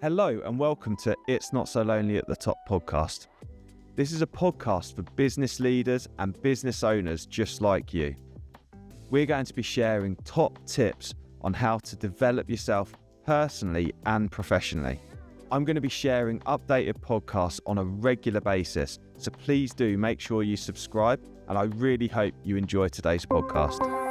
Hello and welcome to It's Not So Lonely at the Top podcast. This is a podcast for business leaders and business owners just like you. We're going to be sharing top tips on how to develop yourself personally and professionally. I'm going to be sharing updated podcasts on a regular basis, so please do make sure you subscribe, and I really hope you enjoy today's podcast.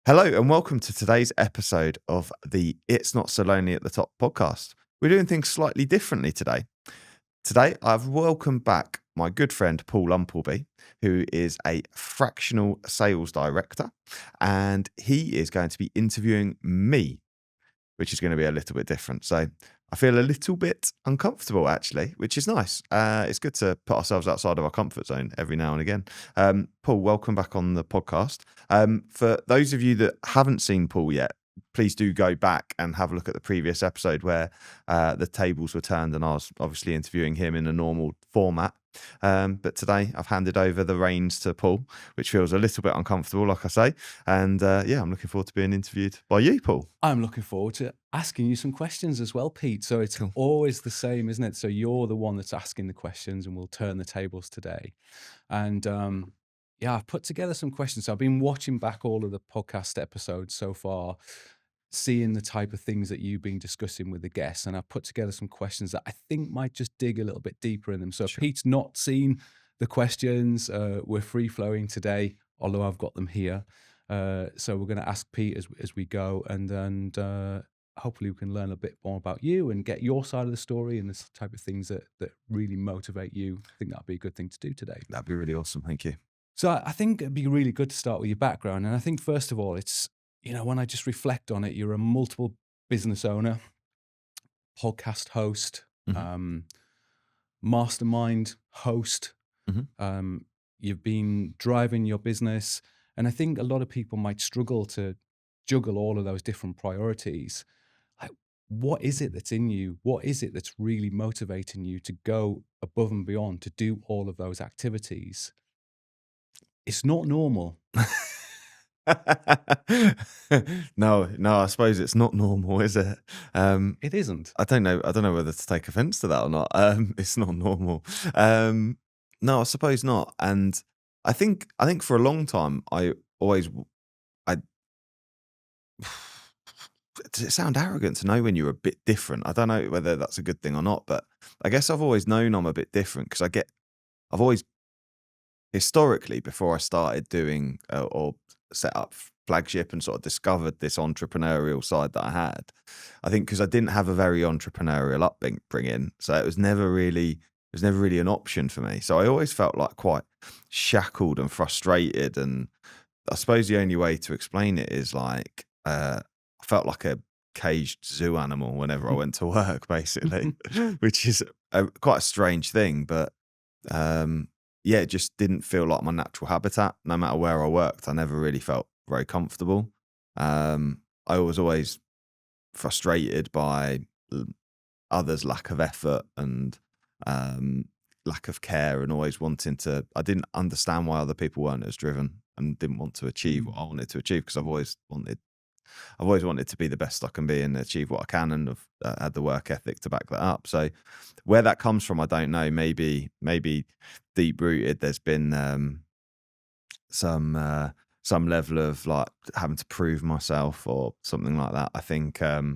Hello and welcome to today's episode of the It's Not So Lonely at the Top podcast. We're doing things slightly differently today. Today, I've welcomed back my good friend Paul Umpleby, who is a fractional sales director, and he is going to be interviewing me, which is going to be a little bit different. So I feel a little bit uncomfortable, actually, which is nice. It's good to put ourselves outside of our comfort zone every now and again. Paul, welcome back on the podcast. For those of you that haven't seen Paul yet, please do go back and have a look at the previous episode where the tables were turned and I was obviously interviewing him in a normal format. But today I've handed over the reins to Paul, which feels a little bit uncomfortable, like I say. And I'm looking forward to being interviewed by you, Paul. I'm looking forward to asking you some questions as well, Pete. So it's always the same, isn't it? So you're the one that's asking the questions and we'll turn the tables today. And I've put together some questions. So I've been watching back all of the podcast episodes so far, seeing the type of things that you've been discussing with the guests. And I've put together some questions that I think might just dig a little bit deeper in them. So if Pete's not seen the questions, we're free flowing today, although I've got them here. So we're going to ask Pete as we go, and hopefully we can learn a bit more about you and get your side of the story and the type of things that really motivate you. I think that'd be a good thing to do today. That'd be really awesome. Thank you. So I think it'd be really good to start with your background. And I think, first of all, it's, when I just reflect on it, you're a multiple business owner, podcast host, mastermind host. You've been driving your business. And I think a lot of people might struggle to juggle all of those different priorities. Like, what is it that's in you? What is it that's really motivating you to go above and beyond, to do all of those activities? It's not normal. No, I suppose it's not normal, is it? It isn't. I don't know whether to take offense to that or not. It's not normal. No, I suppose not. And I think for a long time, does it sound arrogant to know when you're a bit different? I don't know whether that's a good thing or not, but I guess I've always known I'm a bit different because I've always, historically, before I started doing or set up Flagship and sort of discovered this entrepreneurial side that I had, I think because I didn't have a very entrepreneurial upbringing, so it was never really an option for me. So I always felt like quite shackled and frustrated. And I suppose the only way to explain it is like I felt like a caged zoo animal whenever I went to work, basically, which is quite a strange thing. But it just didn't feel like my natural habitat. No matter where I worked, I never really felt very comfortable. I was always frustrated by others' lack of effort and lack of care, and always I didn't understand why other people weren't as driven and didn't want to achieve what I wanted to achieve, because I've always wanted to be the best I can be and achieve what I can, and I've had the work ethic to back that up. So where that comes from, I don't know. Maybe deep rooted, there's been some level of like having to prove myself or something like that. I think there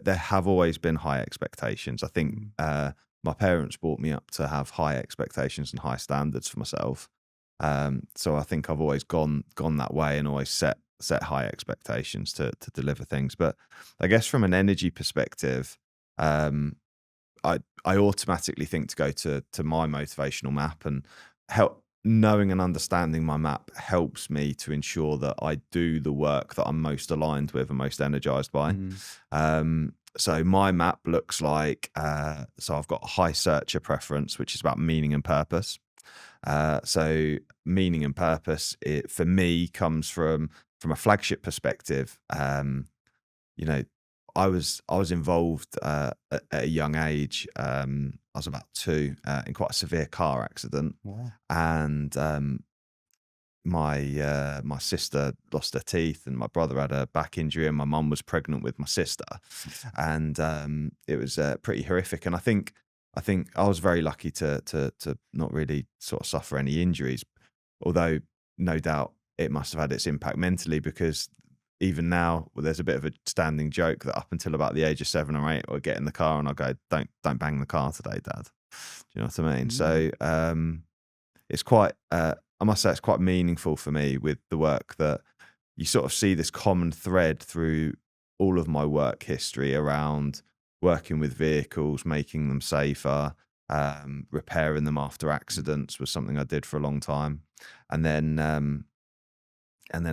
have always been high expectations. I think my parents brought me up to have high expectations and high standards for myself. So I think I've always gone that way and always set high expectations to deliver things. But I guess from an energy perspective, I automatically think to go to my motivational map, and knowing and understanding my map helps me to ensure that I do the work that I'm most aligned with and most energized by. So my map looks like, so I've got a high searcher preference, which is about meaning and purpose. So meaning and purpose, for me, comes from a Flagship perspective. I was involved at a young age. I was about 2 in quite a severe car accident. Wow. And my sister lost her teeth, and my brother had a back injury, and my mum was pregnant with my sister, and it was pretty horrific. And I think I was very lucky to not really sort of suffer any injuries, although no doubt it must have had its impact mentally, because even now, well, there's a bit of a standing joke that up until about the age of 7 or 8, I would get in the car and I go, don't bang the car today, Dad." Do you know what I mean? Mm. So it's quite, I must say, it's quite meaningful for me with the work that you sort of see this common thread through all of my work history around working with vehicles, making them safer, repairing them after accidents was something I did for a long time. And then,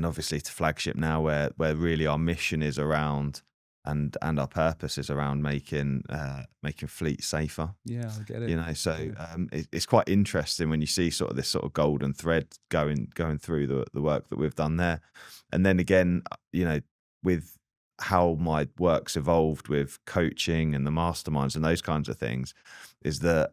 obviously to Flagship now, where really our mission is around, and our purpose is around making fleet safer. Yeah, I get You it. know, so Yeah. it's quite interesting when you see sort of this sort of golden thread going through the work that we've done there. And then again, with how my work's evolved with coaching and the masterminds and those kinds of things, is that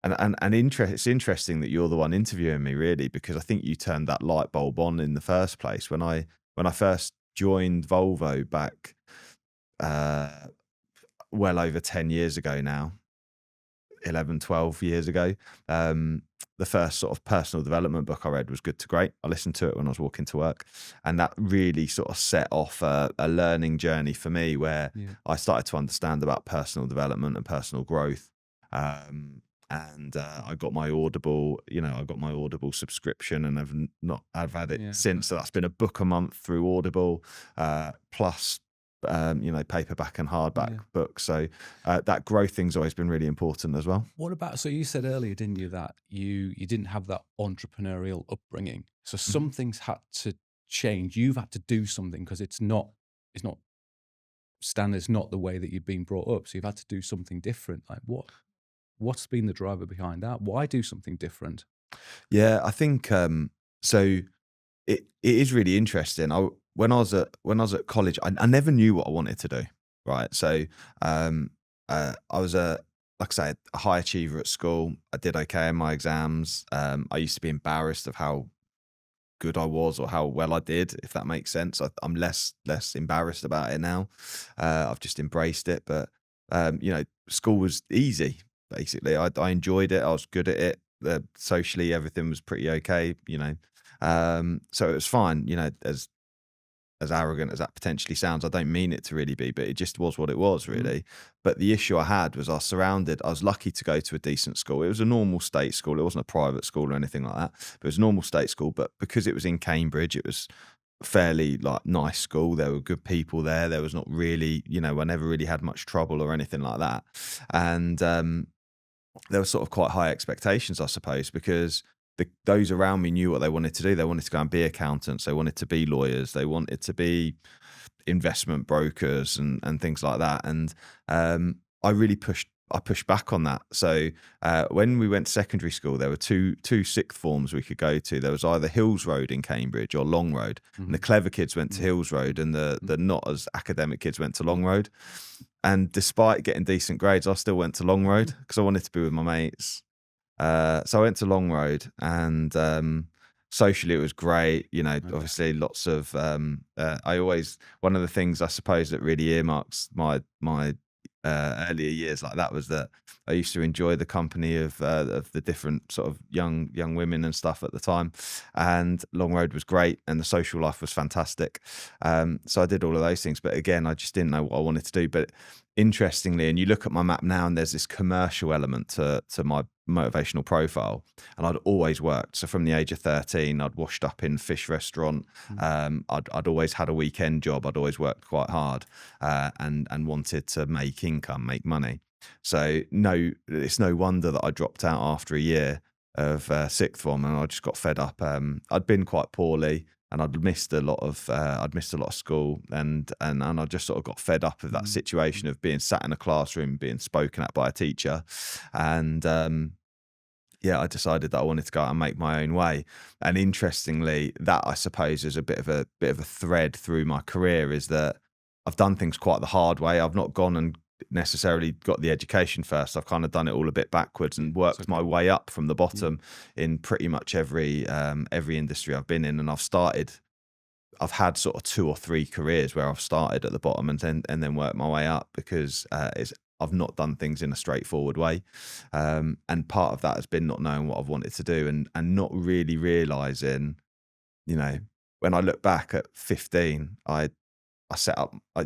it's interesting that you're the one interviewing me, really, because I think you turned that light bulb on in the first place when I first joined Volvo back uh, well over 10 years ago now. 11, 12 years ago. The first sort of personal development book I read was Good to Great. I listened to it when I was walking to work, and that really sort of set off a learning journey for me, where Yeah. I started to understand about personal development and personal growth. Um, and I got my Audible, I got my Audible subscription, and I've had it Yeah. since. So that's been a book a month through Audible, plus paperback and hardback Yeah. books. So that growth thing's always been really important as well. What about, so you said earlier, didn't you, that you didn't have that entrepreneurial upbringing. So Mhm. something's had to change. You've had to do something because it's not standards, not the way that you've been brought up. So you've had to do something different. Like what's been the driver behind that? Why do something different? Yeah, I think so. It is really interesting. When I was at college, I never knew what I wanted to do. Right, so um, I was like I say, a high achiever at school. I did okay in my exams. I used to be embarrassed of how good I was or how well I did, if that makes sense. I'm less embarrassed about it now. I've just embraced it. But school was easy. Basically, I enjoyed it. I was good at it. Socially, everything was pretty okay. So it was fine. As arrogant as that potentially sounds, I don't mean it to really be, but it just was what it was, Mm. really. But the issue I had was I was lucky to go to a decent school. It was a normal state school. It wasn't a private school or anything like that, but it was a normal state school. But because it was in Cambridge, it was a fairly like nice school. There were good people there. There was not really, I never really had much trouble or anything like that. And there were sort of quite high expectations, I suppose, because those around me knew what they wanted to do. They wanted to go and be accountants. They wanted to be lawyers. They wanted to be investment brokers and things like that. And I pushed back on that. So when we went to secondary school, there were two sixth forms we could go to. There was either Hills Road in Cambridge or Long Road, and the Mhm. clever kids went to Yeah. Hills Road, and the not as academic kids went to Long Road. And despite getting decent grades, I still went to Long Road because I wanted to be with my mates. So I went to Long Road, and socially it was great. Okay. Obviously lots of. One of the things I suppose that really earmarks my earlier years like that was that I used to enjoy the company of the different sort of young women and stuff at the time, and Long Road was great, and the social life was fantastic. So I did all of those things, but again, I just didn't know what I wanted to do. But interestingly, and you look at my map now, and there's this commercial element to my motivational profile, and I'd always worked. So from the age of 13, I'd washed up in fish restaurant. Mm. I'd always had a weekend job. I'd always worked quite hard, and wanted to make income, make money. So no, it's no wonder that I dropped out after a year of sixth form, and I just got fed up. I'd been quite poorly, and I'd missed a lot of school, and I just sort of got fed up of that Mm. situation of being sat in a classroom, being spoken at by a teacher, and yeah, I decided that I wanted to go out and make my own way. And interestingly, that I suppose is a bit of a thread through my career, is that I've done things quite the hard way. I've not gone and necessarily got the education first. I've kind of done it all a bit backwards and It's worked okay. my way up from the Yeah. bottom in pretty much every industry I've been in. And I've had sort of 2 or 3 careers where I've started at the bottom and then worked my way up because I've not done things in a straightforward way, and part of that has been not knowing what I've wanted to do and not really realizing, you know, when I look back at 15, I set up, I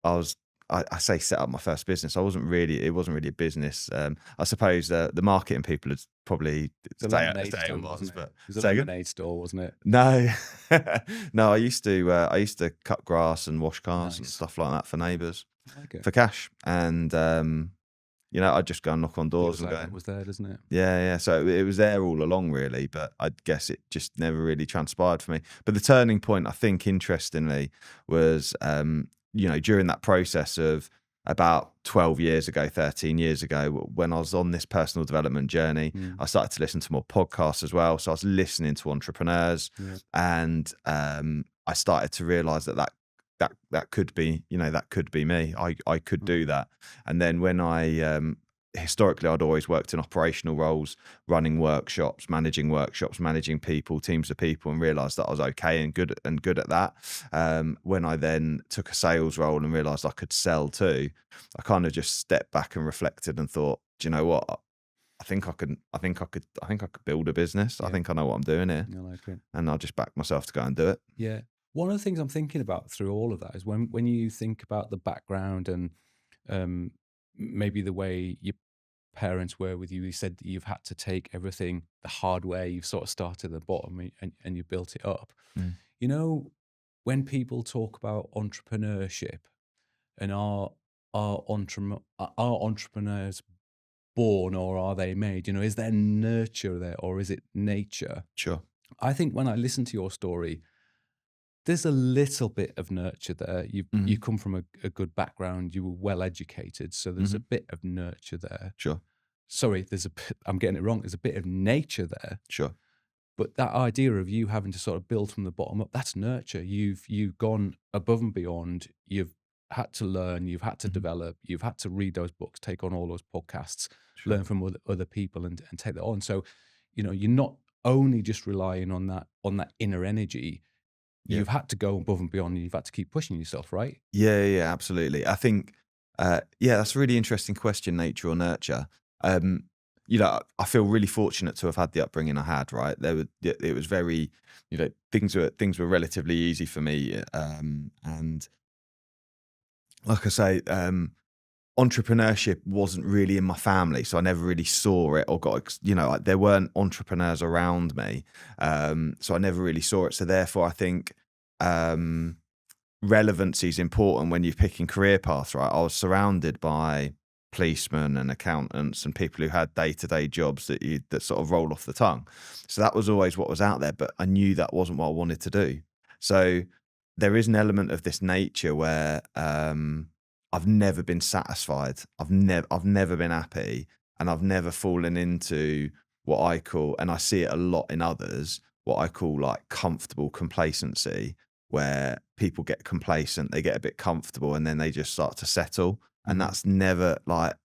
was. I say set up my first business. It wasn't really a business. I suppose the marketing people would probably It's a say lemonade it stand, was, wasn't it? but It was a say again. lemonade store, wasn't it? No, no. I used to cut grass and wash cars and Nice. stuff like that for neighbours I like it. for cash, and I'd just go and knock on doors Feels and like go, that was there, doesn't it? yeah, yeah. So it was there all along, really, but I guess it just never really transpired for me. But the turning point, I think, interestingly, was during that process of about 12 years ago, 13 years ago, when I was on this personal development journey, Mm. I started to listen to more podcasts as well. So I was listening to entrepreneurs, Yeah. and I started to realize that could be, that could be me. I could Mm. do that. And then when I historically, I'd always worked in operational roles, running workshops, managing people, teams of people, and realised that I was okay and good at that. When I then took a sales role and realised I could sell too, I kind of just stepped back and reflected and thought, do you know what? I think I could build a business. I Yeah. think I know what I'm doing here, I like it. and I'll just back myself to go and do it. Yeah. One of the things I'm thinking about through all of that is when you think about the background and um, maybe the way your parents were with you. You said that you've had to take everything the hard way. You've sort of started at the bottom and you built it up. Mm. You know, when people talk about entrepreneurship and are entrepreneurs born or are they made? Is there nurture there or is it nature? Sure. I think when I listen to your story, there's a little bit of nurture there. You Hmm. come from a good background. You were well educated, so there's a Hmm. bit of nurture there. Sure. Sorry, there's a bit, I'm getting it wrong. There's a bit of nature there, Sure. but that idea of you having to sort of build from the bottom up, that's nurture. You've gone above and beyond. You've had to learn. You've had to Hmm. develop. You've had to read those books, take on all those podcasts, Sure. learn from other people, and take that on. So, you're not only just relying on that inner energy. Yeah. You've had to go above and beyond, and you've had to keep pushing yourself, right? Yeah, yeah, yeah, absolutely. I think, that's a really interesting question, nature or nurture. I feel really fortunate to have had the upbringing I had. Right, it was very, things were relatively easy for me, and like I say, entrepreneurship wasn't really in my family, so I never really saw it or like, there weren't entrepreneurs around me, so I never really saw it. So therefore, I think. Relevancy is important when you're picking career paths, right? I was surrounded by policemen and accountants and people who had day-to-day jobs that sort of roll off the tongue. So that was always what was out there, but I knew that wasn't what I wanted to do. So there is an element of this nature where I've never been satisfied. I've never been happy, and I've never fallen into what I call, and I see it a lot in others, what I call like comfortable complacency, where people get complacent, they get a bit comfortable, and then they just start to settle. And Mhm. that's never like,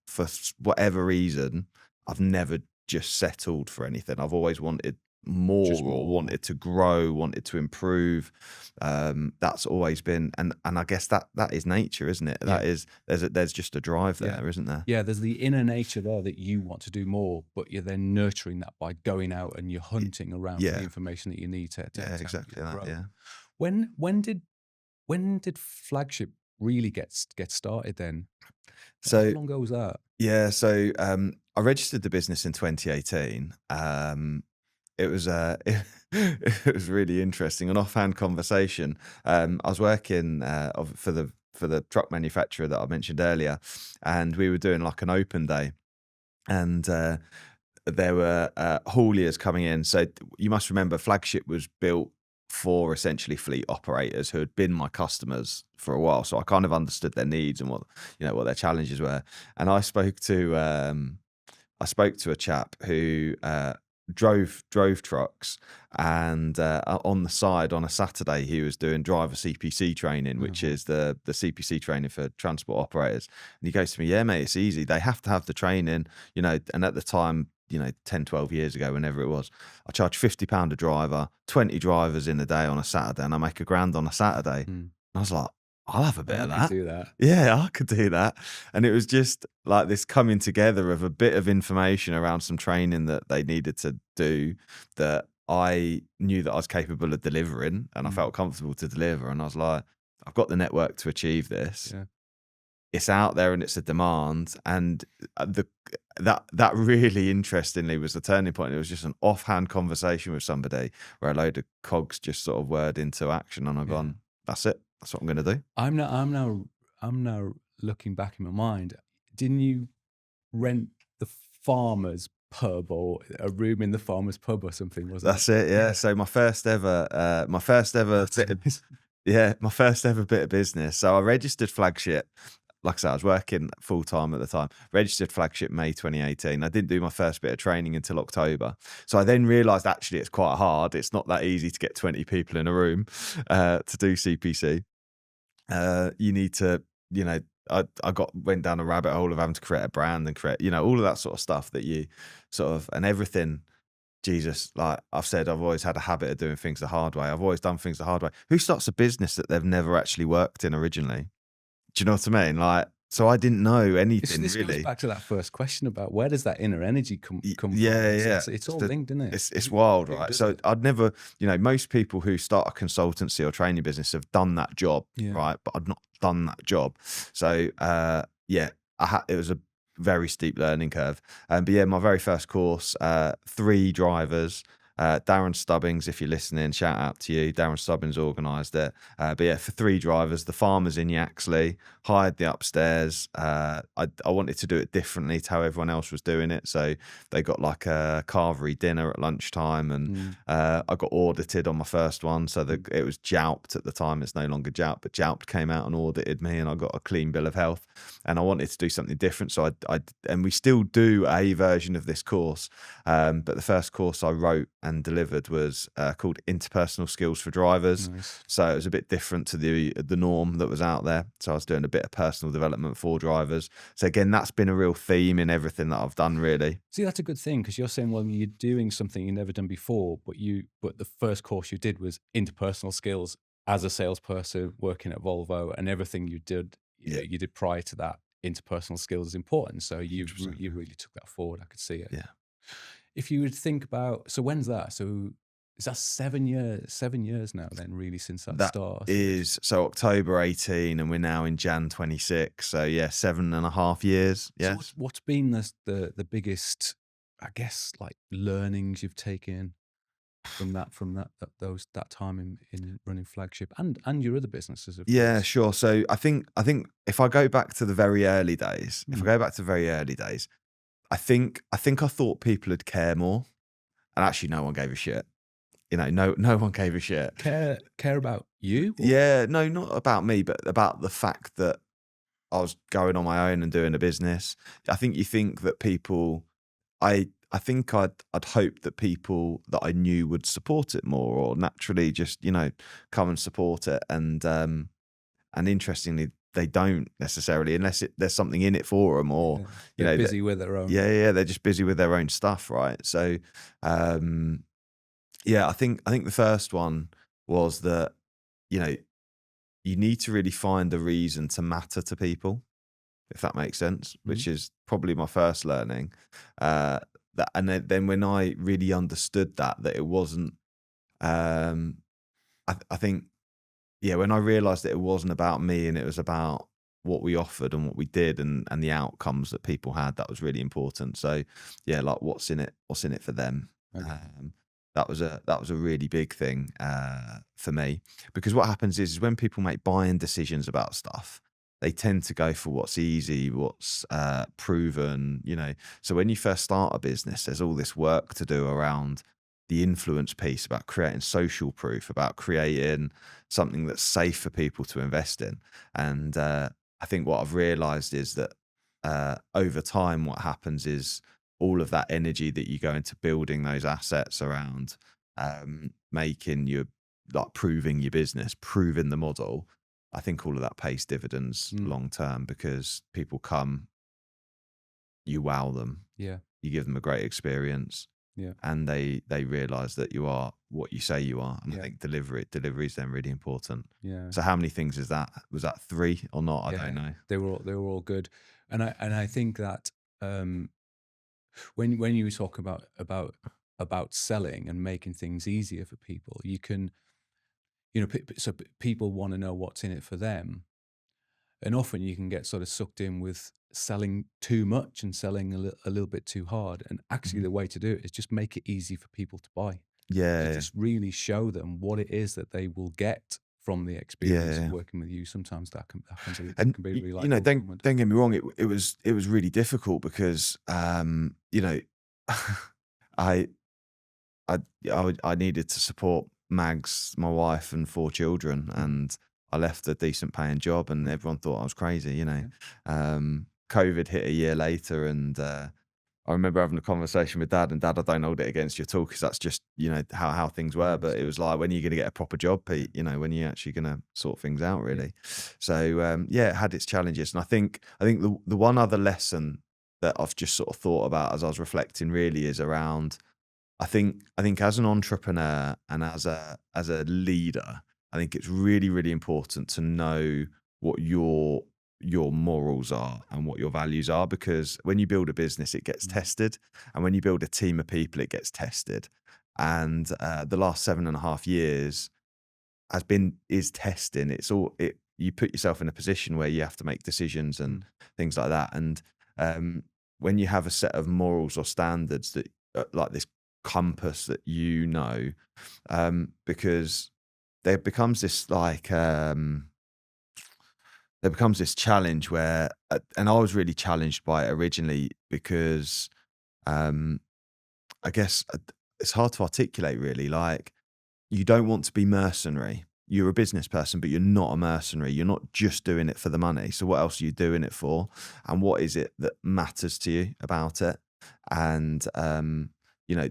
whatever reason, I've never just settled for anything. I've always wanted more Just or more. wanted to grow, wanted to improve. That's always been, and I guess that is nature, isn't it? Yeah. There's just a drive Yeah. there, isn't there? Yeah, there's the inner nature there that you want to do more, but you're then nurturing that by going out and you're Y- hunting around for the Yeah, information that you need to yeah, help you exactly that. grow. Yeah. When when did when did Flagship really get started then? How So long ago was that? yeah, so I registered the business in 2018. It was it was really interesting, an offhand conversation. I was working for the truck manufacturer that I mentioned earlier, and we were doing like an open day, and there were hauliers coming in. So you must remember, Flagship was built for essentially fleet operators who had been my customers for a while. So I kind of understood their needs and what their challenges were. And I spoke to a chap who drove trucks, and on the side on a Saturday he was doing driver CPC training, Oh, which wow. is the CPC training for transport operators. And he goes to me, "Yeah, mate, it's easy. They have to have the training, you know." And at the time, you know, 10, 12 years ago, whenever it was, I charge £50 a driver, 20 drivers in a day on a Saturday, and I make £1,000 on a Saturday. And Mm. I was like, I'll have a bit I of could that. do that. Yeah, I could do that. And it was just like this coming together of a bit of information around some training that they needed to do, that I knew that I was capable of delivering, and I Mm. felt comfortable to deliver. And I was like, I've got the network to achieve this. Yeah. It's out there and it's a demand. And the that really interestingly was the turning point. It was just an offhand conversation with somebody where a load of cogs just sort of whirred into action, and I've Yeah. gone, that's it. That's what I'm going to do. I'm now looking back in my mind. Didn't you rent the farmer's pub or a room in the farmer's pub or something, wasn't it? That's it, yeah. Yeah. So my first ever That's bit of, amazing. yeah, my first ever bit of business. So I registered Flagship. Like I said, I was working full time at the time. Registered Flagship May 2018. I didn't do my first bit of training until October. So I then realised actually it's quite hard. It's not that easy to get 20 people in a room to do CPC. You need to, you know, went down a rabbit hole of having to create a brand and create, you know, all of that sort of stuff that you sort of, and everything. Jesus, like I've said, I've always had a habit of doing things the hard way. I've always done things the hard way. Who starts a business that they've never actually worked in originally? Do you know what I mean? Like, so I didn't know This anything this goes really. back to that first question about where does that inner energy come from? Yeah, yeah. It's all The linked, isn't it? it's wild, Who right? does So it? I'd never, you know, most people who start a consultancy or training business have done that job, Yeah. right? But I'd not done that job. So yeah, it was a very steep learning curve. But yeah, my very first course, 3 drivers. Darren Stubbings, if you're listening, shout out to you. Darren Stubbings organised it. But yeah, for 3 drivers, the farmers in Yaxley, hired the upstairs. I wanted to do it differently to how everyone else was doing it. So they got like a carvery dinner at lunchtime, and Mm. I got audited on my first one. So it was Jouped at the time. It's no longer Jouped, but Jouped came out and audited me, and I got a clean bill of health. And I wanted to do something different. So and we still do a version of this course. But the first course I wrote and delivered was called Interpersonal Skills for Drivers. Nice. So it was a bit different to the norm that was out there. So I was doing a bit of personal development for drivers. So again, that's been a real theme in everything that I've done, really. See, that's a good thing because you're saying, well, you're doing something you've never done before, but the first course you did was interpersonal skills as a salesperson working at Volvo, and everything you did, Yeah, you did prior to that, interpersonal skills is important. So you 100%. really took that forward. I could see it. Yeah. If you would think about, so when's that? So is that 7 years? 7 years now, then, really, since that That started. is so October 18, and we're now in Jan 26. So yeah, 7.5 years. So Yes. what's been the biggest, I guess, like learnings you've taken from that time in running Flagship and your other businesses, of Yeah, course. sure. So I think if I go back to the very early days, if I Mm. go back to the very early days, I think I thought people would care more, and actually no one gave a shit. You know, no one gave a shit. Care about you, or Yeah, no, not about me, but about the fact that I was going on my own and doing a business. I think you think that people, I think I'd hoped that people that I knew would support it more, or naturally just, you know, come and support it. And interestingly, they don't necessarily, unless there's something in it for them, or yeah, you they're know, busy with their own. yeah, yeah, they're just busy with their own stuff, right? So, um, yeah, I think the first one was that, you know, you need to really find a reason to matter to people, if that makes sense, Mhm. which is probably my first learning. Uh, and then when I really understood that it wasn't, um, I think, yeah, when I realized that it wasn't about me and it was about what we offered and what we did, and the outcomes that people had, that was really important. So yeah, like what's in it for them. Okay. That was a really big thing for me, because what happens is when people make buying decisions about stuff, they tend to go for what's easy, what's proven, you know. So when you first start a business, there's all this work to do around the influence piece, about creating social proof, about creating something that's safe for people to invest in. And I think what I've realized is that over time, what happens is all of that energy that you go into building those assets around, making your like proving your business, proving the model, I think all of that pays dividends Mm, long term because people come, you wow them, yeah, you give them a great experience, yeah, and they realize that you are what you say you are. And I yeah, think delivery is then really important. yeah, So how many things is that? Was that 3 or not? I don't yeah. know. They were all good, and I think that um, when you talk about selling and making things easier for people, you can, people want to know what's in it for them, and often you can get sort of sucked in with selling too much and selling a little bit too hard. And actually, Mhm. the way to do it is just make it easy for people to buy. So Yeah, just really show them what it is that they will get from the yeah, experience of yeah. working with you. Sometimes that And can be really you like know, overwhelming. don't get me wrong. It was really difficult because you know, I I needed to support Mags, my wife, and 4 children, Mhm. and I left a decent paying job, and Mm. everyone thought I was crazy. Yeah. COVID hit a year later, and I remember having a conversation with dad, and dad, I don't hold it against you at all because that's just how things were. Yeah. But it was like, when are you going to get a proper job, Yeah. Pete? When are you actually going to sort things out, Yeah. really? So yeah, it had its challenges, and I think the one other lesson that I've just sort of thought about as I was reflecting really is around. I think as an entrepreneur and as a leader, I think it's really, really important to know what your morals are and what your values are, because when you build a business, it gets Mm. tested, and when you build a team of people, it gets tested. And the last 7.5 years is testing. It's all it. You put yourself in a position where you have to make decisions and Mm. things like that. And um, when you have a set of morals or standards that like this compass that because there becomes this there becomes this challenge where, and I was really challenged by it originally because um, I guess it's hard to articulate really. Like, you don't want to be mercenary. You're a business person, but you're not a mercenary. You're not just doing it for the money. So what else are you doing it for? And what is it that matters to you about it? And you know,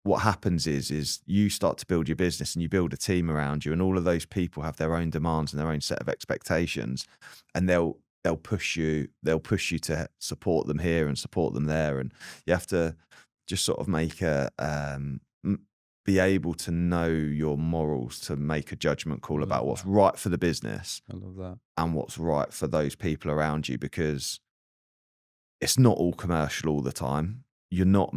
what happens is you start to build your business and you build a team around you, and all of those people have their own demands and their own set of expectations, and they'll push you to support them here and support them there, and you have to just sort of make be able to know your morals to make a judgment I call about love what's that. right for the business I love that. and what's right for those people around you, because it's not all commercial all the time. You're not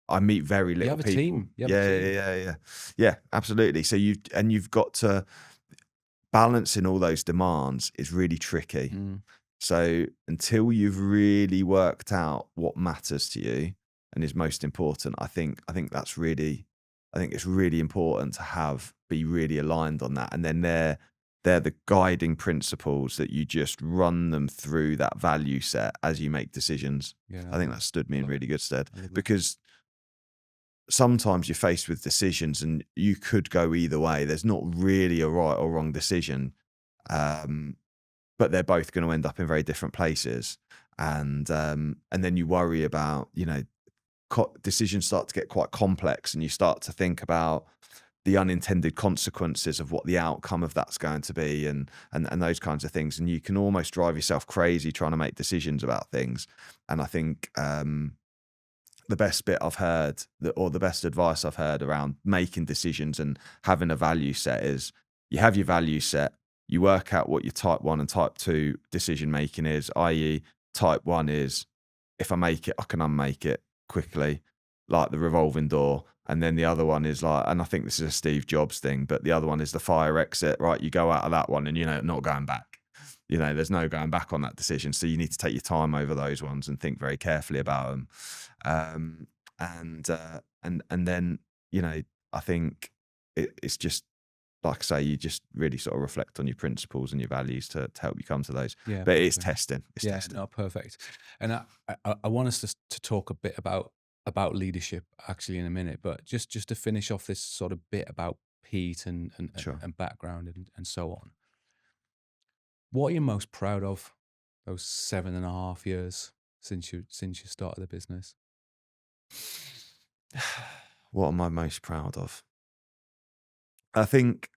I meet very You little have a people. team. You have a Yeah, yeah, team. yeah, yeah. Yeah, absolutely. So you've got to balancing all those demands is really tricky. Mm. So until you've really worked out what matters to you and is most important, I think it's really important to be really aligned on that. And then they're the guiding principles that you just run them through that value set as you make decisions. Yeah. I think that stood me I in love it. really good stead, I love that. because sometimes you're faced with decisions and you could go either way. There's not really a right or wrong decision. Um, but they're both going to end up in very different places. And then you worry about, decisions start to get quite complex, and you start to think about the unintended consequences of what the outcome of that's going to be, and those kinds of things. And you can almost drive yourself crazy trying to make decisions about things. And I think the best bit I've heard, or the best advice I've heard around making decisions and having a value set is, you have your value set, you work out what your type one and type two decision making is, i.e., type one is, if I make it, I can unmake it quickly, like the revolving door. And then the other one is like, and I think this is a Steve Jobs thing, but the other one is the fire exit, right? You go out of that one and, not going back. There's no going back on that decision. So you need to take your time over those ones and think very carefully about them. Um, and then, I think it's just, like I say, you just really sort of reflect on your principles and your values to help you come to those. Yeah. But it's Perfect. testing. It's Yeah. testing. No. Perfect. And I want us to talk a bit about leadership actually in a minute, but just to finish off this sort of bit about Pete Sure. and background and so on. What are you most proud of those 7.5 years since you started the business? What am I most proud of? I think,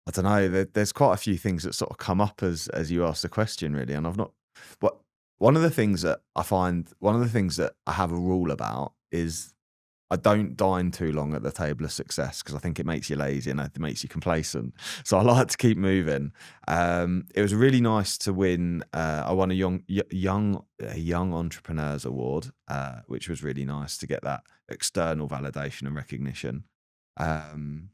I don't know. There's quite a few things that sort of come up as you ask the question, really. And I've not. But one of the things that I find, one of the things that I have a rule about is I don't dine too long at the table of success because I think it makes you lazy and it makes you complacent. So I like to keep moving. It was really nice to win. I won a young entrepreneurs award, which was really nice to get that external validation and recognition. Um,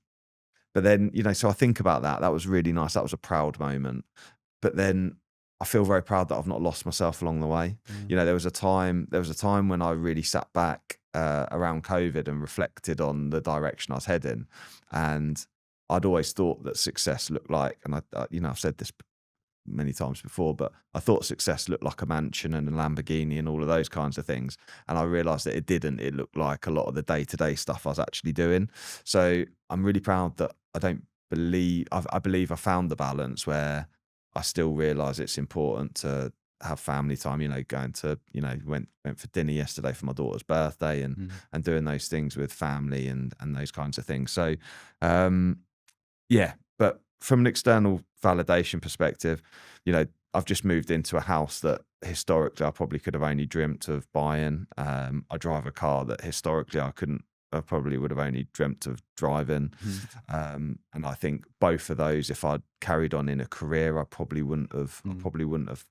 but then, so I think about that. That was really nice. That was a proud moment. But then I feel very proud that I've not lost myself along the way. Mm, There was a time when I really sat back around COVID and reflected on the direction I was heading, and I'd always thought that success looked like, and I've said this many times before, but I thought success looked like a mansion and a Lamborghini and all of those kinds of things. And I realized that it didn't. It looked like a lot of the day-to-day stuff I was actually doing. So I'm really proud that I believe I found the balance where I still realize it's important to have family time, going to, went for dinner yesterday for my daughter's birthday, and mm, doing those things with family and those kinds of things. So um yeah, but from an external validation perspective, I've just moved into a house that historically I probably could have only dreamt of buying. I drive a car that historically I probably would have only dreamt of driving. mm, And I think both of those, if I'd carried on in a career, I mm, probably wouldn't have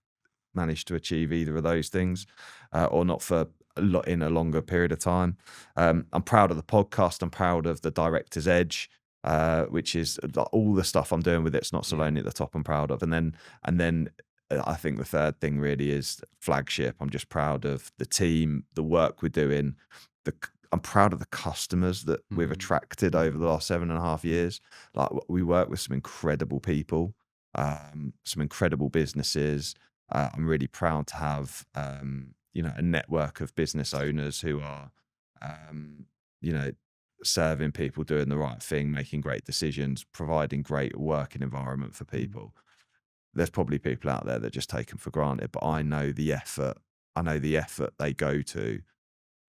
managed to achieve either of those things, or not for a lot in a longer period of time. I'm proud of the podcast. I'm proud of the Director's Edge, which is all the stuff I'm doing with it's not yeah. Saloni at the top. I'm proud of, and then I think the third thing really is Flagship. I'm just proud of the team, the work we're doing. I'm proud of the customers that we've Mm, attracted over the last 7.5 mm, years. Like, we work with some incredible people, some incredible businesses. I'm really proud to have, a network of business owners who are, um, you know, serving people, doing the right thing, making great decisions, providing great working environment for mm, people. There's probably people out there that just take them for granted, but I know the effort. I know the effort they go to,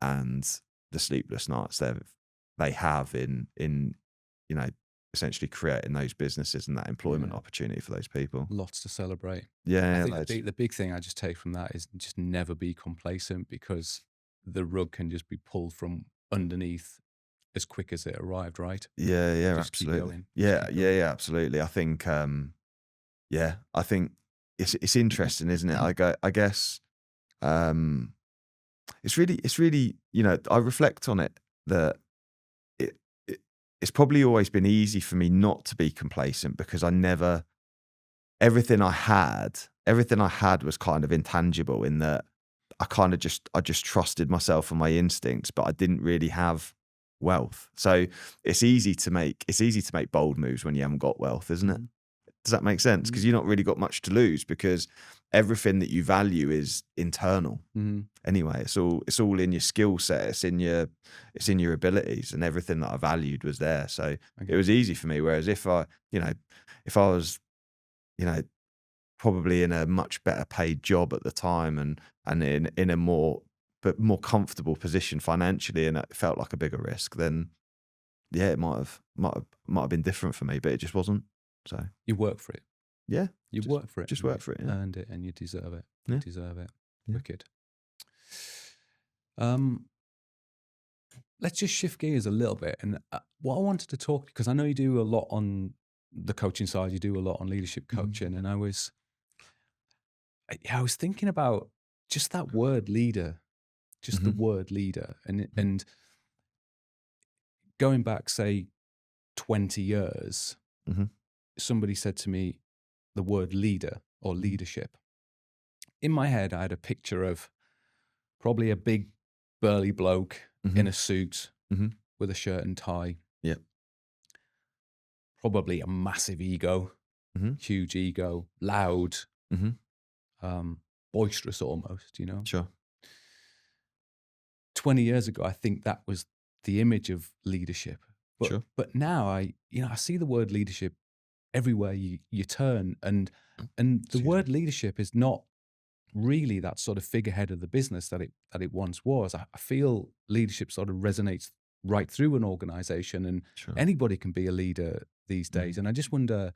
and the sleepless nights they have in you know essentially creating those businesses and that employment yeah. opportunity for those people. Lots to celebrate. I Yeah, think loads. the big thing I just take from that is just never be complacent, because the rug can just be pulled from underneath as quick as it arrived, right? Yeah, yeah, Just keep absolutely. going. Just Yeah, keep yeah, going. yeah, absolutely. I think it's interesting, isn't it? I guess um, it's really I reflect on it that it, it it's probably always been easy for me not to be complacent because I never everything I had was kind of intangible in that I just trusted myself and my instincts, but I didn't really have wealth. So it's easy to make bold moves when you haven't got wealth, isn't it? Mhm, Does that make sense? mhm, Because you're not really got much to lose because everything that you value is internal. mhm. Anyway, it's all in your skill set, it's in your abilities, and everything that I valued was there. So I it get was easy for me. Whereas if I was, you know, probably in a much better paid job at the time, and in a more comfortable position financially, and it felt like a bigger risk, then yeah, it might have been different for me, but it just wasn't. So you work for it. yeah, You just work for it, just and work you for it. Yeah, earned it, and you deserve it. You yeah, deserve it. yeah. Wicked. Um, let's just shift gears a little bit. And what I wanted to talk, because I know you do a lot on the coaching side, you do a lot on leadership Mhm, coaching, and I was thinking about just that word leader, just the mhm, word leader, and mhm, going back, say, 20 years, mhm, somebody said to me the word leader or mhm, leadership. In my head, I had a picture of probably a big burly bloke in mhm, a suit mhm. with a shirt and tie, Yep. probably a massive ego, Mhm, huge ego, loud, mhm. boisterous almost, 20 years ago, I think that was the image of leadership. But Sure. but now I see the word leadership everywhere you turn, and the Excuse me. word leadership is not really that sort of figurehead of the business that it once was. I feel leadership sort of resonates right through an organization, and Sure. anybody can be a leader these days. Mm. And I just wonder,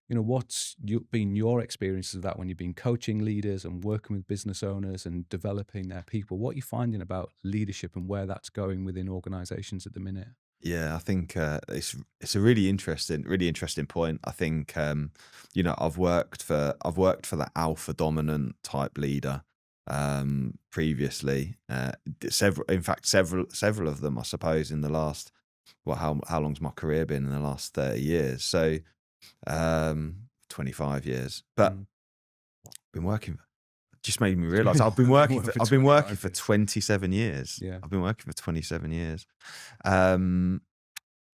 what's been your experiences of that when you've been coaching leaders and working with business owners and developing their people? What are you finding about leadership and where that's going within organizations at the minute? Yeah, I think it's a really interesting point. I think I've worked for the alpha dominant type leader previously. Several, in fact, several of them, I suppose, in the last, well, how long's my career been? In the last 30 years, so 25 years. But Mm. been working. Just made me realise I've been working 25 for years. 27 years. Yeah. I've been working for 27 years. Um,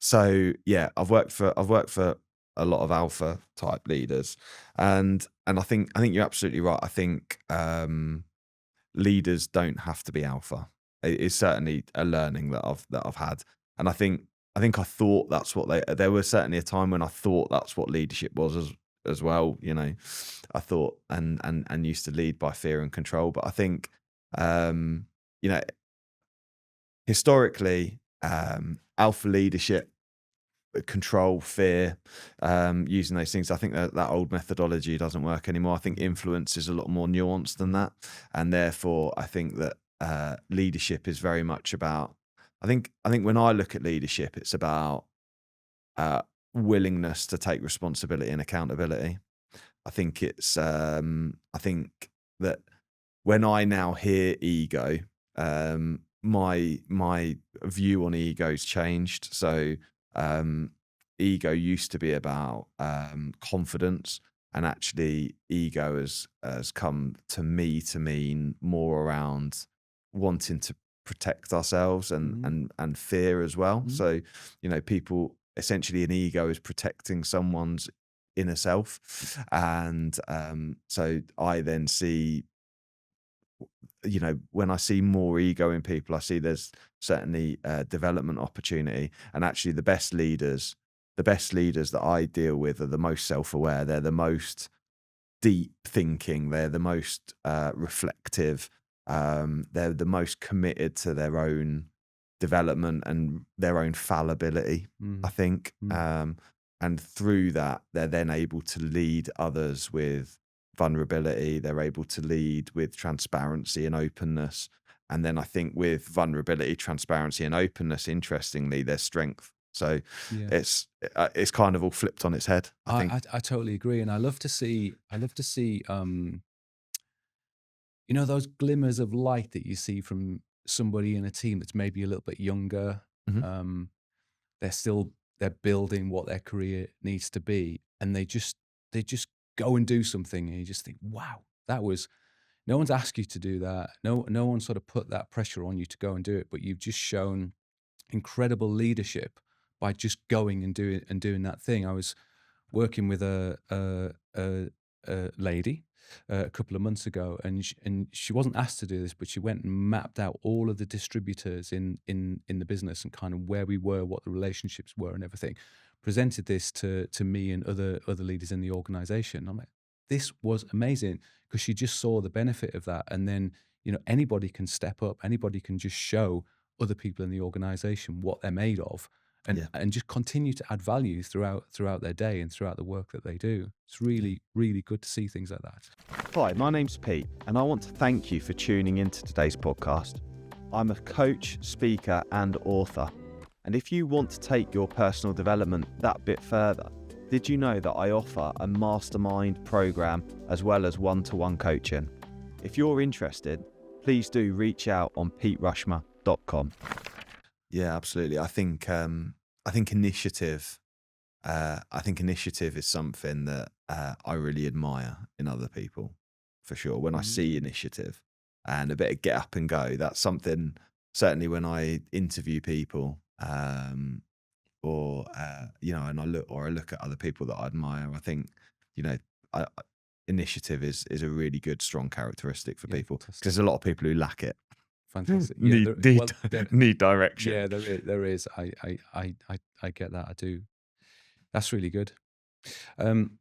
So yeah, I've worked for a lot of alpha type leaders, and I think you're absolutely right. I think leaders don't have to be alpha. It's certainly a learning that I've had, and I thought that's what they. There was certainly a time when I thought that's what leadership was as well. I thought and used to lead by fear and control. But I think um, you know historically alpha leadership, control, fear, using those things. I think that old methodology doesn't work anymore. I think influence is a lot more nuanced than that, and therefore I think that leadership is very much about. I think when I look at leadership, it's about uh, willingness to take responsibility and accountability. I think that when I now hear ego, my view on ego's changed. So um, ego used to be about confidence, and actually ego has come to me to mean more around wanting to protect ourselves and Mhm. and fear as well. Mhm. So people, essentially an ego is protecting someone's inner self, and so I then see, when I see more ego in people, I see there's certainly development opportunity. And actually, the best leaders that I deal with are the most self-aware. They're the most deep thinking. They're the most reflective. They're the most committed to their own development and their own fallibility, I Mm. think. Mm. And through that, they're then able to lead others with vulnerability. They're able to lead with transparency and openness. And then I think with vulnerability, transparency, and openness, interestingly, there's strength. So Yeah. it's kind of all flipped on its head, I think. I totally agree, and I love to see, those glimmers of light that you see from somebody in a team that's maybe a little bit younger. Mhm. Um, they're still they're building what their career needs to be, and they just go and do something, and you just think, wow, that was no one's asked you to do that. No one sort of put that pressure on you to go and do it, but you've just shown incredible leadership by just going and doing that thing. I was working with a lady a couple of months ago, and she wasn't asked to do this, but she went and mapped out all of the distributors in the business and kind of where we were, what the relationships were, and everything. Presented this to me and other leaders in the organization. I'm like, this was amazing because she just saw the benefit of that, and then anybody can step up, anybody can just show other people in the organization what they're made of, and Yeah. and just continue to add value throughout their day and throughout the work that they do. It's really, really good to see things like that. Hi, my name's Pete, and I want to thank you for tuning into today's podcast. I'm a coach, speaker, and author. And if you want to take your personal development that bit further, did you know that I offer a mastermind program as well as one-to-one coaching? If you're interested, please do reach out on peterushmer.com. Yeah, absolutely. I think initiative. I think initiative is something that I really admire in other people, for sure. When I Mhm. see initiative and a bit of get up and go, that's something. Certainly, when I interview people, or and I look at other people that I admire, I think, you know, initiative is a really good, strong characteristic for Yeah, people, because fantastic, there's a lot of people who lack it. fantastic. Yeah, Need need need direction. yeah, there is. I get that. I do. That's really good. Um,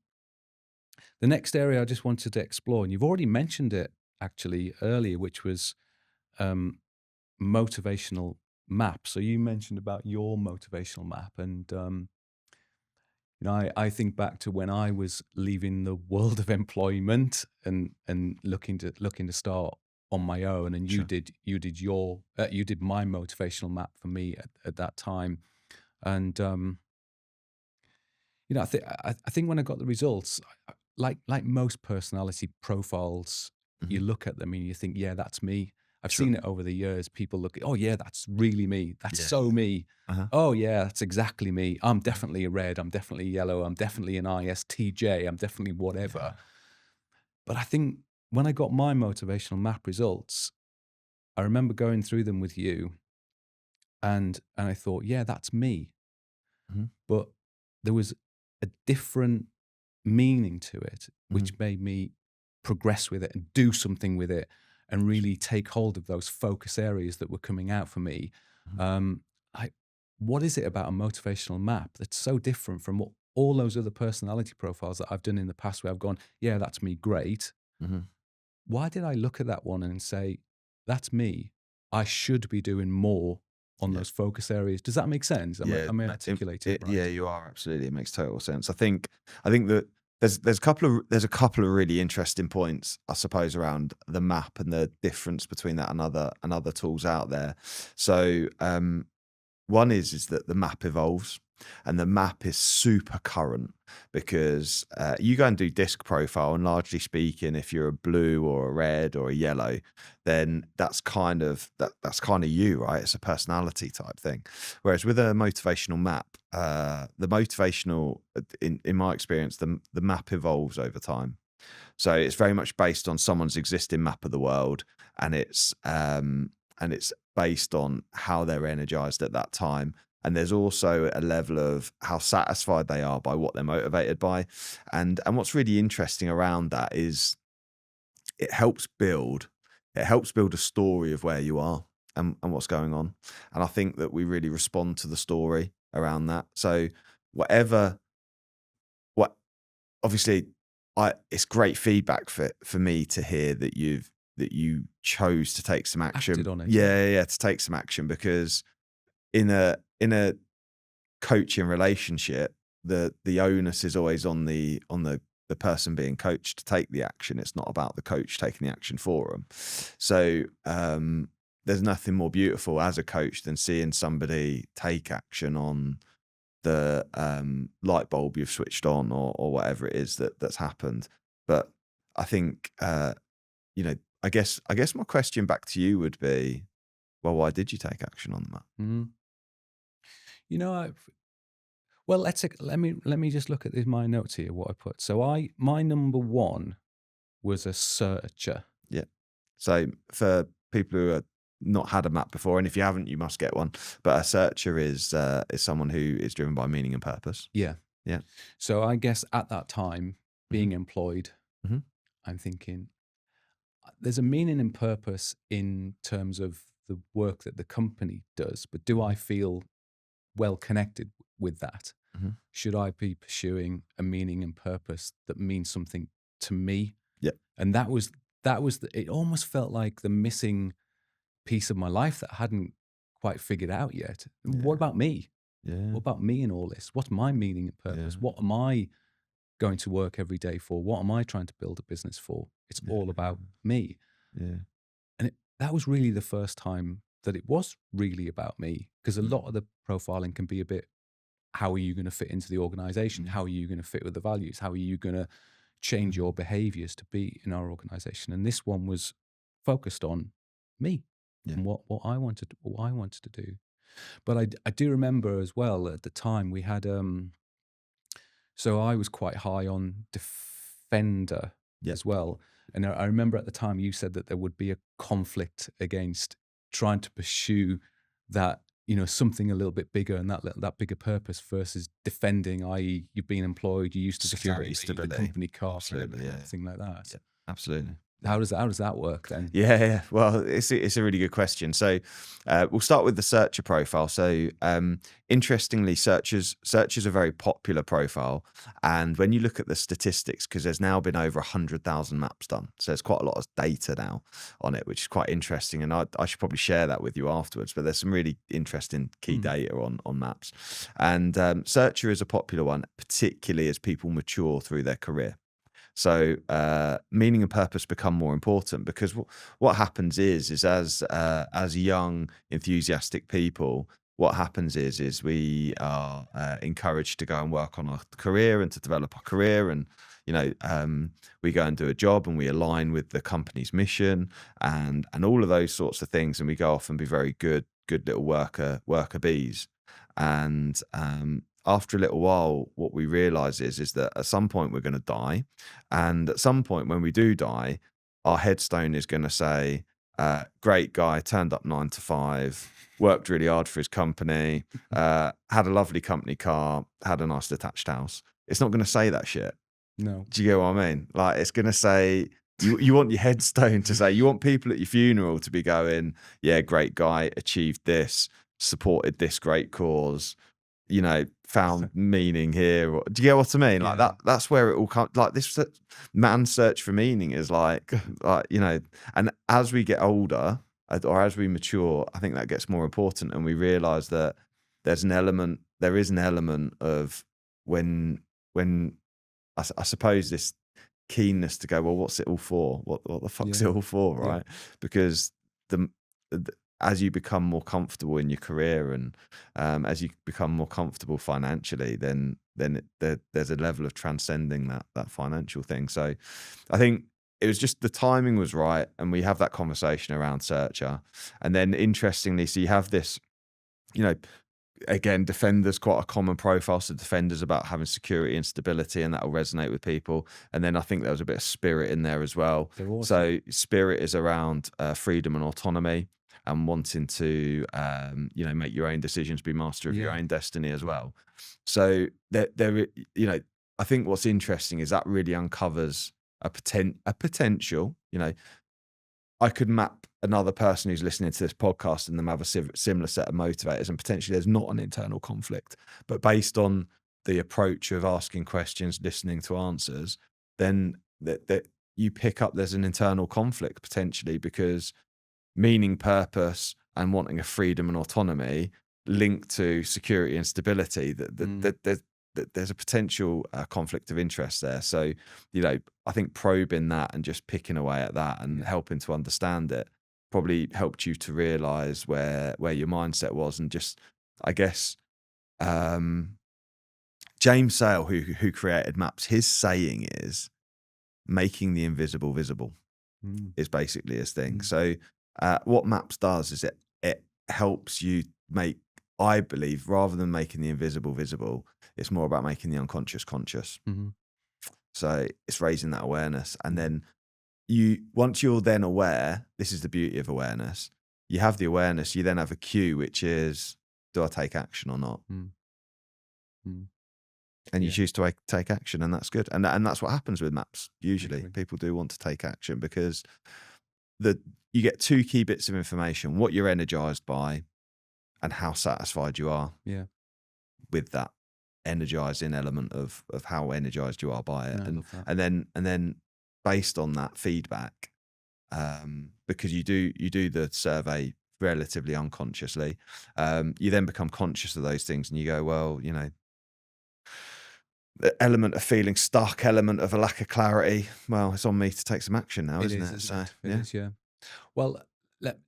the next area I just wanted to explore, and you've already mentioned it actually earlier, which was um, motivational map. So you mentioned about your motivational map, and I think back to when I was leaving the world of employment and looking to start on my own, and Sure. you did my motivational map for me at that time, and I think when I got the results, like most personality profiles, you Mhm. look at them and you think, yeah, that's me. I've Sure. seen it over the years. People look at, oh yeah, that's really me. That's Yeah. so me. Uh-huh. Oh yeah, that's exactly me. I'm Mhm. definitely a red. I'm definitely yellow. I'm definitely an ISTJ. I'm definitely whatever. Yeah. But I think when I got my motivational map results, I remember going through them with you, and I thought, yeah, that's me. Mhm. But there was a different meaning to it, Mhm. which made me progress with it and do something with it and really take hold of those focus areas that were coming out for me. Mhm. Um, I, what is it about a motivational map that's so different from what all those other personality profiles that I've done in the past where I've gone, yeah, that's me, great. Mhm. Why did I look at that one and say, that's me? I should be doing more on Yeah. those focus areas. Does that make sense? Yeah, Am I no, articulating it yeah, right? you are absolutely. It makes total sense. I think that there's a couple of really interesting points, I suppose, around the map and the difference between that and other tools out there. So, one is that the map evolves, and the map is super current because you go and do disc profile, and largely speaking, if you're a blue or a red or a yellow, then that's kind of you, right? It's a personality type thing. Whereas with a motivational map, the motivational, in my experience, the map evolves over time. So it's very much based on someone's existing map of the world, and it's based on how they're energized at that time. And there's also a level of how satisfied they are by what they're motivated by. And what's really interesting around that is it helps build it helps build a story of where you are and what's going on. And I think that we really respond to the story around that. So whatever what obviously, I it's great feedback for me to hear that you chose to take some Acted action. on it, yeah. Yeah, yeah, yeah, to take some action because in a coaching relationship, the onus is always on the person being coached to take the action. It's not about the coach taking the action for them. So there's nothing more beautiful as a coach than seeing somebody take action on the light bulb you've switched on or whatever it is that's happened. But I think I guess my question back to you would be, well, why did you take action on that? Mhm. You know, well, let me just look at my notes here. What I put. So my number one was a searcher. Yeah. So for people who have not had a map before, and if you haven't, you must get one. But a searcher is someone who is driven by meaning and purpose. Yeah. Yeah. So I guess at that time, Hmm. being employed, Hmm. I'm thinking there's a meaning and purpose in terms of the work that the company does, but do I feel well connected with that? Hmm. Should I be pursuing a meaning and purpose that means something to me? Yeah. And it almost felt like the missing piece of my life that I hadn't quite figured out yet. What Yeah. about me? Yeah. What about me in all this? What's my meaning and Yeah. purpose? What am I going to work every day for? What am I trying to build a business for? It's all Yeah. about me. Yeah. And that was really the first time that it was really about me, because a Mm. lot of the profiling can be a bit, how are you going to fit into the organization? Mm. How are you going to fit with the values? How are you going to change Mhm. your behaviors to be in our organization? And this one was focused on me Yeah. and what I wanted to do. But I do remember as well at the time we had, so I was quite high on Defender Yeah. as well. And I remember at the time you said that there would be a conflict against trying to pursue that, something a little bit bigger and that bigger purpose versus defending, i.e., you've been employed, you're used to the Security, salary, the stability. company car, Absolutely. Yeah. everything like that. Yeah. Absolutely. How does that work then? Yeah, yeah. Well, it's a really good question. So, we'll start with the searcher profile. So, interestingly, search is a very popular profile, and when you look at the statistics, because there's now been over 100,000 maps done, so there's quite a lot of data now on it, which is quite interesting. And I should probably share that with you afterwards. But there's some really interesting key Mm, data on maps, and searcher is a popular one, particularly as people mature through their career. So meaning and purpose become more important because what happens is as young enthusiastic people, what happens is we are encouraged to go and work on our career and to develop our career, and we go and do a job and we align with the company's mission and all of those sorts of things, and we go off and be very good little worker bees. And after a little while, what we realize is that at some point we're going to die, and at some point when we do die, our headstone is going to say, "Great guy, turned up 9 to 5, worked really hard for his company, had a lovely company car, had a nice detached house." It's not going to say that shit. no. Do you get what I mean? Like, it's going to say. You want your headstone to say, you want people at your funeral to be going, yeah, great guy, achieved this, supported this great cause, found meaning here. Do you get what I mean? Like Yeah. that's where it all comes. Like this man's search for meaning is and as we get older or as we mature, I think that gets more important, and we realize that there is an element of when I suppose this keenness to go, well, what's it all for? What the fuck's it Yeah. all for, Yeah. right? Because the, the as you become more comfortable in your career and as you become more comfortable financially, there's a level of transcending that financial thing. So I think it was just the timing was right, and we have that conversation around Searcher, and then interestingly, so you have this, you know, again, defenders quite a common profile. So defenders about having security and stability, and that will resonate with people. And then I think there was a bit of spirit in there as well. There was, yeah. So spirit is around freedom and autonomy and wanting to, make your own decisions, be master of your Yeah. own destiny as well. So I think what's interesting is that really uncovers a potential. I could map another person who's listening to this podcast and them have a similar set of motivators, and potentially there's not an internal conflict. But based on the approach of asking questions, listening to answers, then that you pick up there's an internal conflict potentially, because meaning, purpose, and wanting a freedom and autonomy linked to security and stability, Mm, that there's a potential conflict of interest there. So, I think probing that and just picking away at that and yeah. helping to understand it probably helped you to realize where your mindset was. And just, I guess, um, James Sale, who created maps, his saying is making the invisible visible Mm, is basically his thing. mm, So, what Maps does is it helps you make, I believe, rather than making the invisible visible, it's more about making the unconscious conscious. mhm, So it's raising that awareness, and mm, then once you're then aware, this is the beauty of awareness. You have the awareness, you then have a cue, which is, do I take action or not? mm, mm. And you Yeah, choose to take action, and that's good. And that's what happens with maps. I Usually, agree. people do want to take action because the you get two key bits of information: what you're energized by and how satisfied you are Yeah. with that energizing element of how energized you are by it. No, I and love that. and then and then based on that feedback, because you do the survey relatively unconsciously, you then become conscious of those things, and you go, well, the element of feeling stuck, element of a lack of clarity, well, it's on me to take some action now, It isn't is, it? isn't So it? It yeah. is, yeah. Well, let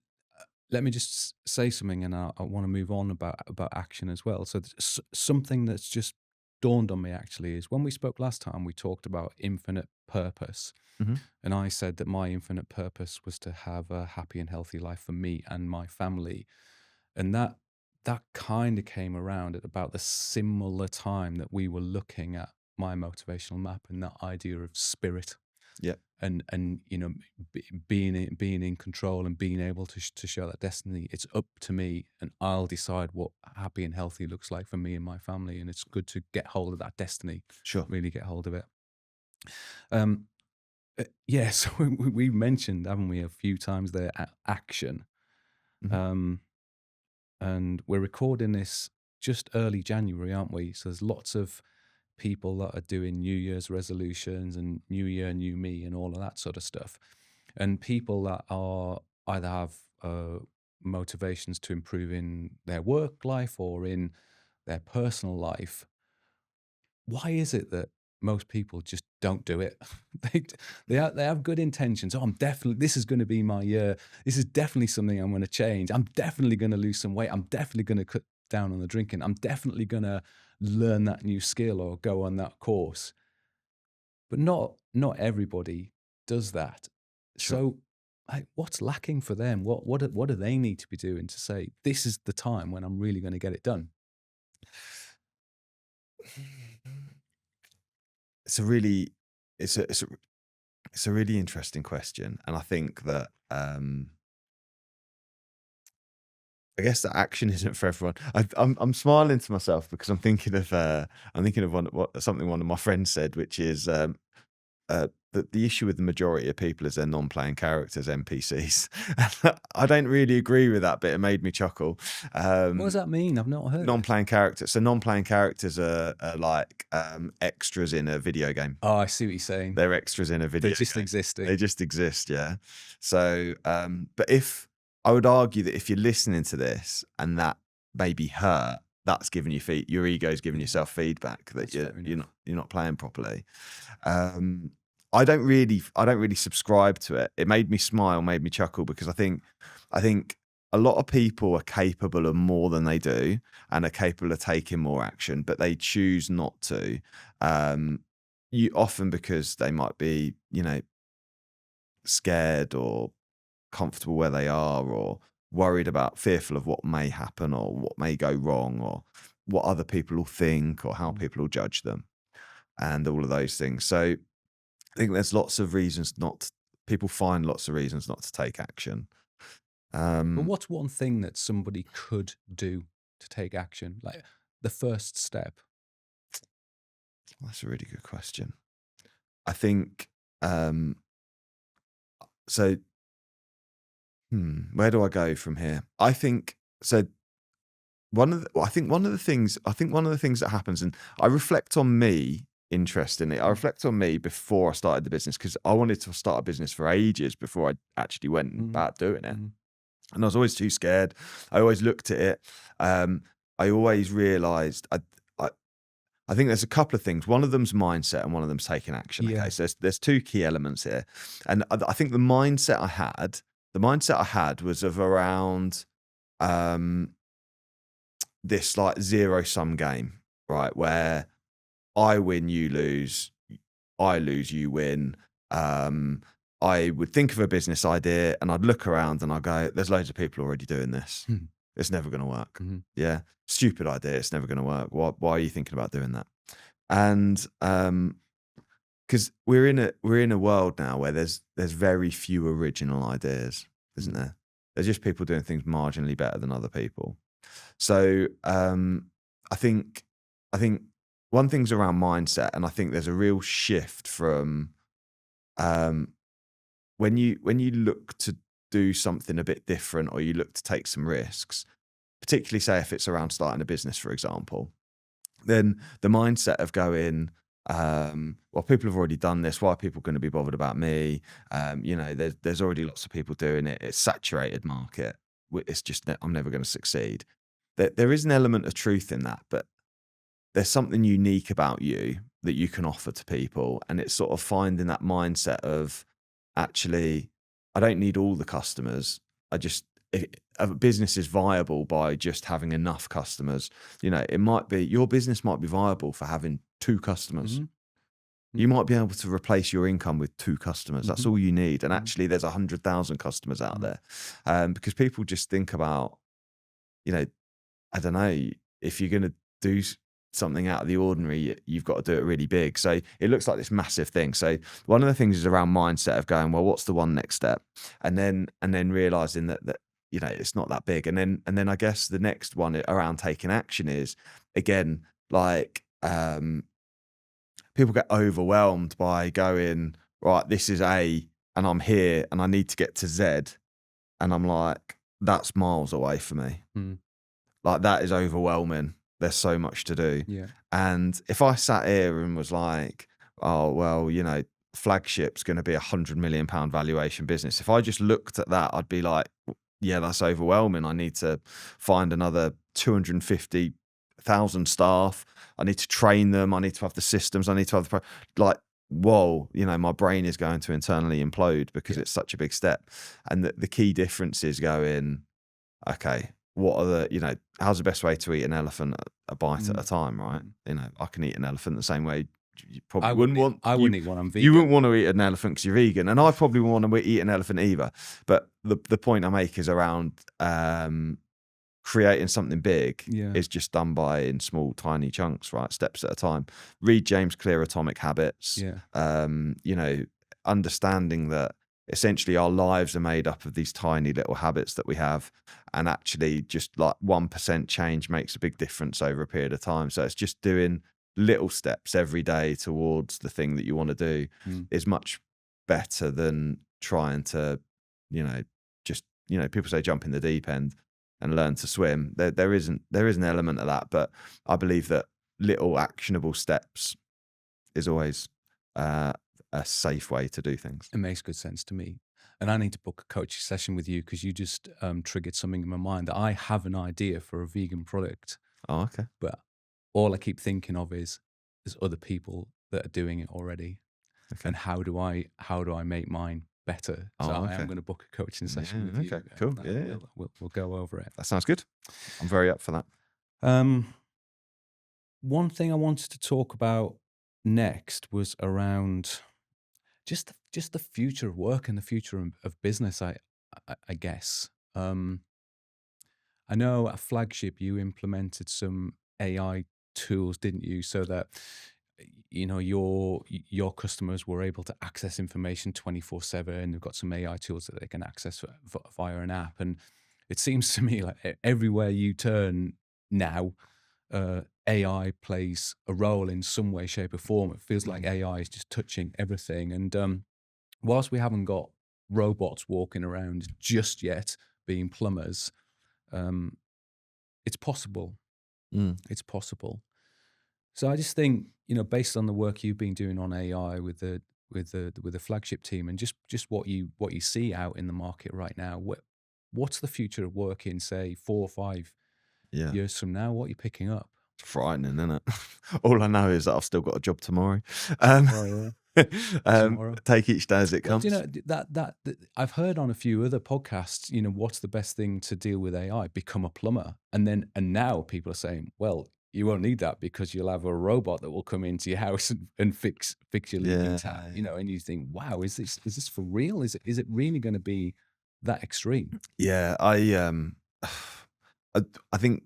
let me just say something, and I want to move on about action as well. So, something that's just dawned on me actually is when we spoke last time, we talked about infinite purpose, Hmm. and I said that my infinite purpose was to have a happy and healthy life for me and my family, and that kind of came around at about the similar time that we were looking at my motivational map and that idea of spirit Yeah, and being in control and being able to show that destiny. It's up to me, and I'll decide what happy and healthy looks like for me and my family. And it's good to get hold of that destiny, sure. really get hold of it. Um, Yeah, so we mentioned, haven't we, a few times there, action. Mhm. Um, and we're recording this just early January, aren't we? So there's lots of people that are doing New Year's resolutions and New Year, New Me, and all of that sort of stuff. And people that are either have motivations to improve in their work life or in their personal life. Why is it that most people just don't do it? they they have good intentions. Oh, I'm definitely, this is going to be my year. This is definitely something I'm going to change. I'm definitely going to lose some weight. I'm definitely going to cut down on the drinking. I'm definitely going to learn that new skill or go on that course. But not everybody does that. Sure. So, like, what's lacking for them? What do they need to be doing to say this is the time when I'm really going to get it done? It's a really it's a it's a it's a really interesting question, and I think that, I guess that action isn't for everyone. I'm smiling to myself because I'm thinking of something one of my friends said, which is, that the issue with the majority of people is they're non-playing characters, NPCs. I don't really agree with that, but it made me chuckle. What does Um, that mean? I've not heard it. Non-playing characters. So non-playing characters are like, extras in a video game. Oh, I see what you're saying. They're extras in a They're video just game. They existing. just exist, yeah. So, but if I would argue that if you're listening to this and that maybe hurt, that's giving you your ego's giving Yeah, yourself feedback that that's fair enough. you're not playing properly. Um, I don't really subscribe to it. It made me smile, made me chuckle because I think a lot of people are capable of more than they do and are capable of taking more action, but they choose not to. Um, you often because they might be, scared or comfortable where they are or worried about fearful of what may happen or what may go wrong or what other people will think or how Mm. people will judge them and all of those things. So I think there's lots of reasons people find lots of reasons not to take action. But Um, what's one thing that somebody could do to take action? Like the first step? that's a really good question. I think, um, so, where do I go from here? I think so. I think one of the things that happens, and I reflect on me. Interestingly, I Mm, reflect on me before I started the business because I wanted to start a business for ages before I actually went mm, about doing it. mm, And I was always too scared. I always looked at it. I always realized I I think there's a couple of things. One of them's mindset and one of them's taking action. Okay. yeah. So there's two key elements here. And I think the mindset I had was of around, um, this like zero sum game, right? Where I win, you lose, I lose, you win. Um, I would think of a business idea and I'd look around and I'd go, there's loads of people already doing this. Mm, It's never going to work. mhm, Yeah. Stupid idea. It's never going to work. Why are you thinking about doing that? And, because we're in a world now where there's very few original ideas, isn't mm, there? There's just people doing things marginally better than other people. So, I think I think one thing's around mindset, and I think there's a real shift from, um, when you look to do something a bit different or you look to take some risks, particularly say if it's around starting a business, for example, then the mindset of going, well, people have already done this. Why are people going to be bothered about me? There's already lots of people doing it. It's saturated market. It's just I'm never going to succeed. There is an element of truth in that, but there's something unique about you that you can offer to people, and it's sort of finding that mindset of actually, I don't need all the customers. I just a business is viable by just having enough customers. It might be your business might be viable for having two customers. mhm, You mhm, might be able to replace your income with two customers. That's mhm, all you need. And mhm, actually, there's 100,000 customers out mhm, there, because people just think about, you know, I don't know, if you're going to do something out of the ordinary, you've got to do it really big. So it looks like this massive thing. So one of the things is around mindset of going, well, what's the one next step? And then realizing that, it's not that big. And then I guess the next one around taking action is again, like, people get overwhelmed by going, right, this is A and I'm here and I need to get to Z. And I'm like, that's miles away for me. Mm. Like, that is overwhelming. There's so much to do. Yeah. And if I sat here and was like, oh, well, you know, Flagship's going to be £100 million valuation business. If I just looked at that, I'd be like, yeah, that's overwhelming. I need to find another 250,000 staff. I need to train them. I need to have the systems. I need to have the, like, whoa, you know, my brain is going to internally implode because Yeah. it's such a big step. And the key difference is going, okay, what are the, you know, how's the best way to eat an elephant a bite at a time, right? Mm. You know, I can eat an elephant the same way you probably I wouldn't want. I wouldn't eat one. I'm You vegan. wouldn't want to eat an elephant because you're vegan, and I probably wouldn't want to eat an elephant either. But the point I make is around creating something big Yeah. is just done by in small, tiny chunks, right? Steps at a time. Read James Clear Atomic Habits. Yeah. You know, understanding that essentially our lives are made up of these tiny little habits that we have, and actually just like 1% change makes a big difference over a period of time. So it's just doing little steps every day towards the thing that you want to do is much better than trying to, you know, just, you know, people say jump in the deep end and learn to swim. There is an element of that, but I believe that little actionable steps is always a safe way to do things. It makes good sense to me. And I need to book a coaching session with you because you just triggered something in my mind that I have an idea for a vegan product, Oh, okay. but all I keep thinking of is there's other people that are doing it already. Okay. And how do I make mine better? So Oh, I am okay. going to book a coaching session Yeah, with you. okay, cool. And, Yeah. we'll go over it. That sounds good. I'm very up for that. One thing I wanted to talk about next was around just the future of work and the future of business. I guess. I know at Flagship you implemented some AI tools, didn't you, so that you know your customers were able to access information 24/7. They've got some AI tools that they can access via an app, and it seems to me like everywhere you turn now, AI plays a role in some way, shape, or form. It feels like AI is just touching everything. And whilst we haven't got robots walking around just yet being plumbers, um, it's possible. It's possible. So I just think, you know, based on the work you've been doing on AI with the Flagship team, and just what you see out in the market right now, what's the future of work in, say, 4 or 5 Yeah. years from now? What are you picking up? It's frightening, isn't it? All I know is that I've still got a job tomorrow. Tomorrow. Take each day as it Well, comes. do you know that I've heard on a few other podcasts, you know, what's the best thing to deal with AI? Become a plumber. And now people are saying, well, you won't need that because you'll have a robot that will come into your house and fix your leaking tap, you know, and you think, wow, is this for real? Is it really going to be that extreme? Yeah, I think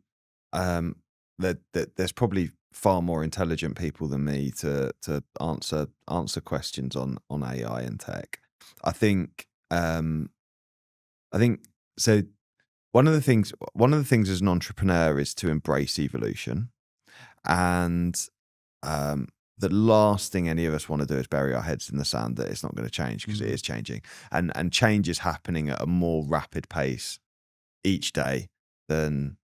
that there's probably far more intelligent people than me to answer questions on AI and tech. I think I think so. One of the things as an entrepreneur is to embrace evolution, and the last thing any of us want to do is bury our heads in the sand that it's not going to change, because it is changing, and change is happening at a more rapid pace each day than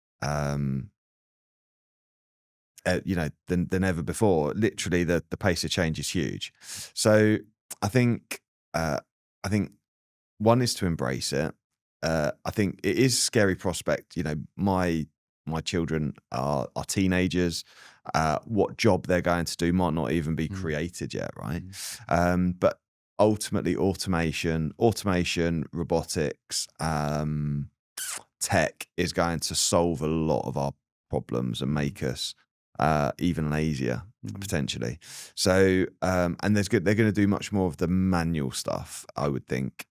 you know, than ever before. Literally, the pace of change is huge. So I think I think one is to embrace it. I think it is a scary prospect. You know, my children are teenagers. What job they're going to do might not even be created yet, right? But ultimately, automation, robotics, tech is going to solve a lot of our problems and make us even lazier potentially. So and they're going to do much more of the manual stuff, I would think.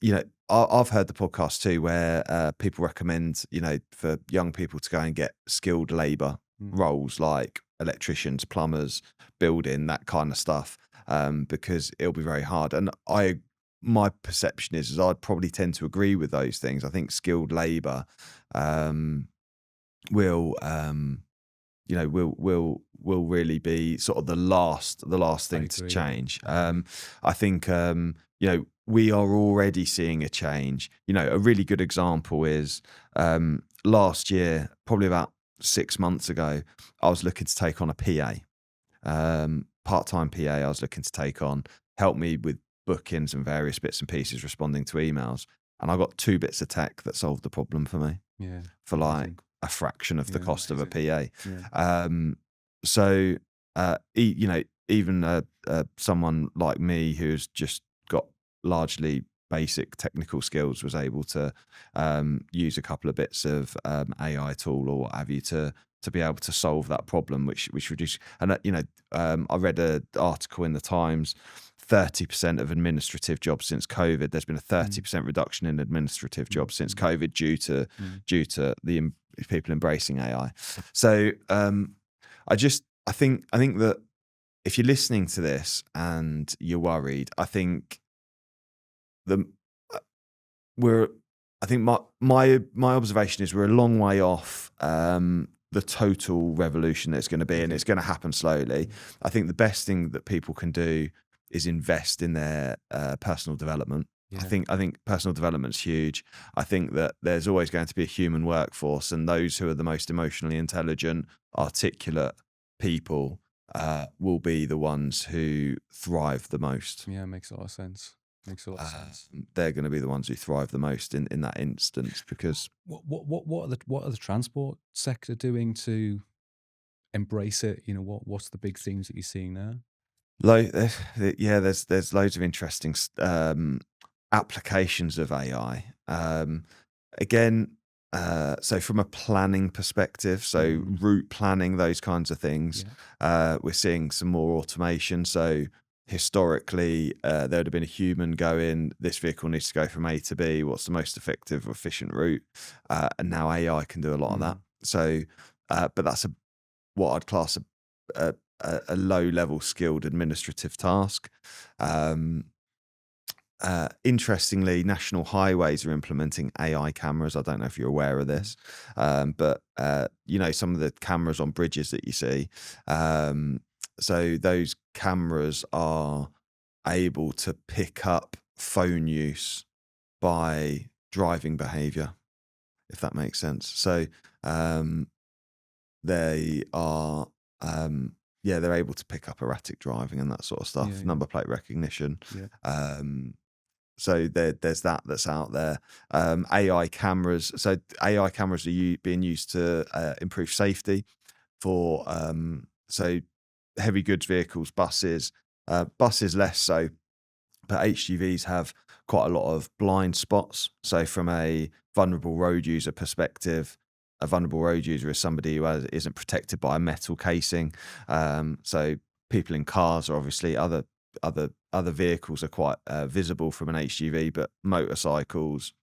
You know, I've heard the podcast too where people recommend, you know, for young people to go and get skilled labor roles like electricians, plumbers, building, that kind of stuff, because it'll be very hard. And my perception is I'd probably tend to agree with those things. I think skilled labor will will really be sort of the last I thing to agree. change. I agree. I think we are already seeing a change. A really good example is last year, probably about 6 months ago, I was looking to take on a PA, part-time PA. I was looking to take on, help me with bookings and various bits and pieces, responding to emails, and I got 2 bits of tech that solved the problem for me Yeah. for like Amazing. a fraction of the Yeah. cost of a Amazing. PA. Yeah. So, even someone like me who's just got largely basic technical skills was able to use a couple of bits of AI tool or what have you to be able to solve that problem, which reduce. And I read an article in the Times. 30% of administrative jobs since COVID. There's been a Mm. 30% reduction in administrative Mm. jobs since Mm. COVID Mm. due to the people embracing AI. So I think that if you're listening to this and you're worried, I think the uh, we're I think my observation is we're a long way off the total revolution that's going to be, and it's going to happen slowly. I think the best thing that people can do is invest in their personal development. Yeah. I think personal development's huge. I think that there's always going to be a human workforce, and those who are the most emotionally intelligent, articulate people will be the ones who thrive the most. Yeah. Makes a lot of sense. Makes a lot of sense. They're going to be the ones who thrive the most in that instance because What are the transport sector doing to embrace it? What's the big themes that you're seeing there? there's loads of interesting applications of AI. Again, so from a planning perspective, so Mm. route planning, those kinds of things, Yeah. we're seeing some more automation. So historically, there would have been a human going, this vehicle needs to go from A to B. What's the most effective, efficient route? And now AI can do a lot of that. Mm. So, but that's what I'd class a low level skilled administrative task. Interestingly, national highways are implementing AI cameras. I don't know if you're aware of this, but some of the cameras on bridges that you see. So those cameras are able to pick up phone use by driving behavior, if that makes sense. So they are they're able to pick up erratic driving and that sort of Yeah. stuff, Yeah. number plate recognition. Yeah. So there's that's out there. AI cameras. So AI cameras are being used to improve safety for so heavy goods vehicles, buses less so, but HGVs have quite a lot of blind spots. So from a vulnerable road user perspective, a vulnerable road user is somebody who isn't protected by a metal casing. So people in cars are obviously other vehicles are quite visible from an HGV, but motorcycles,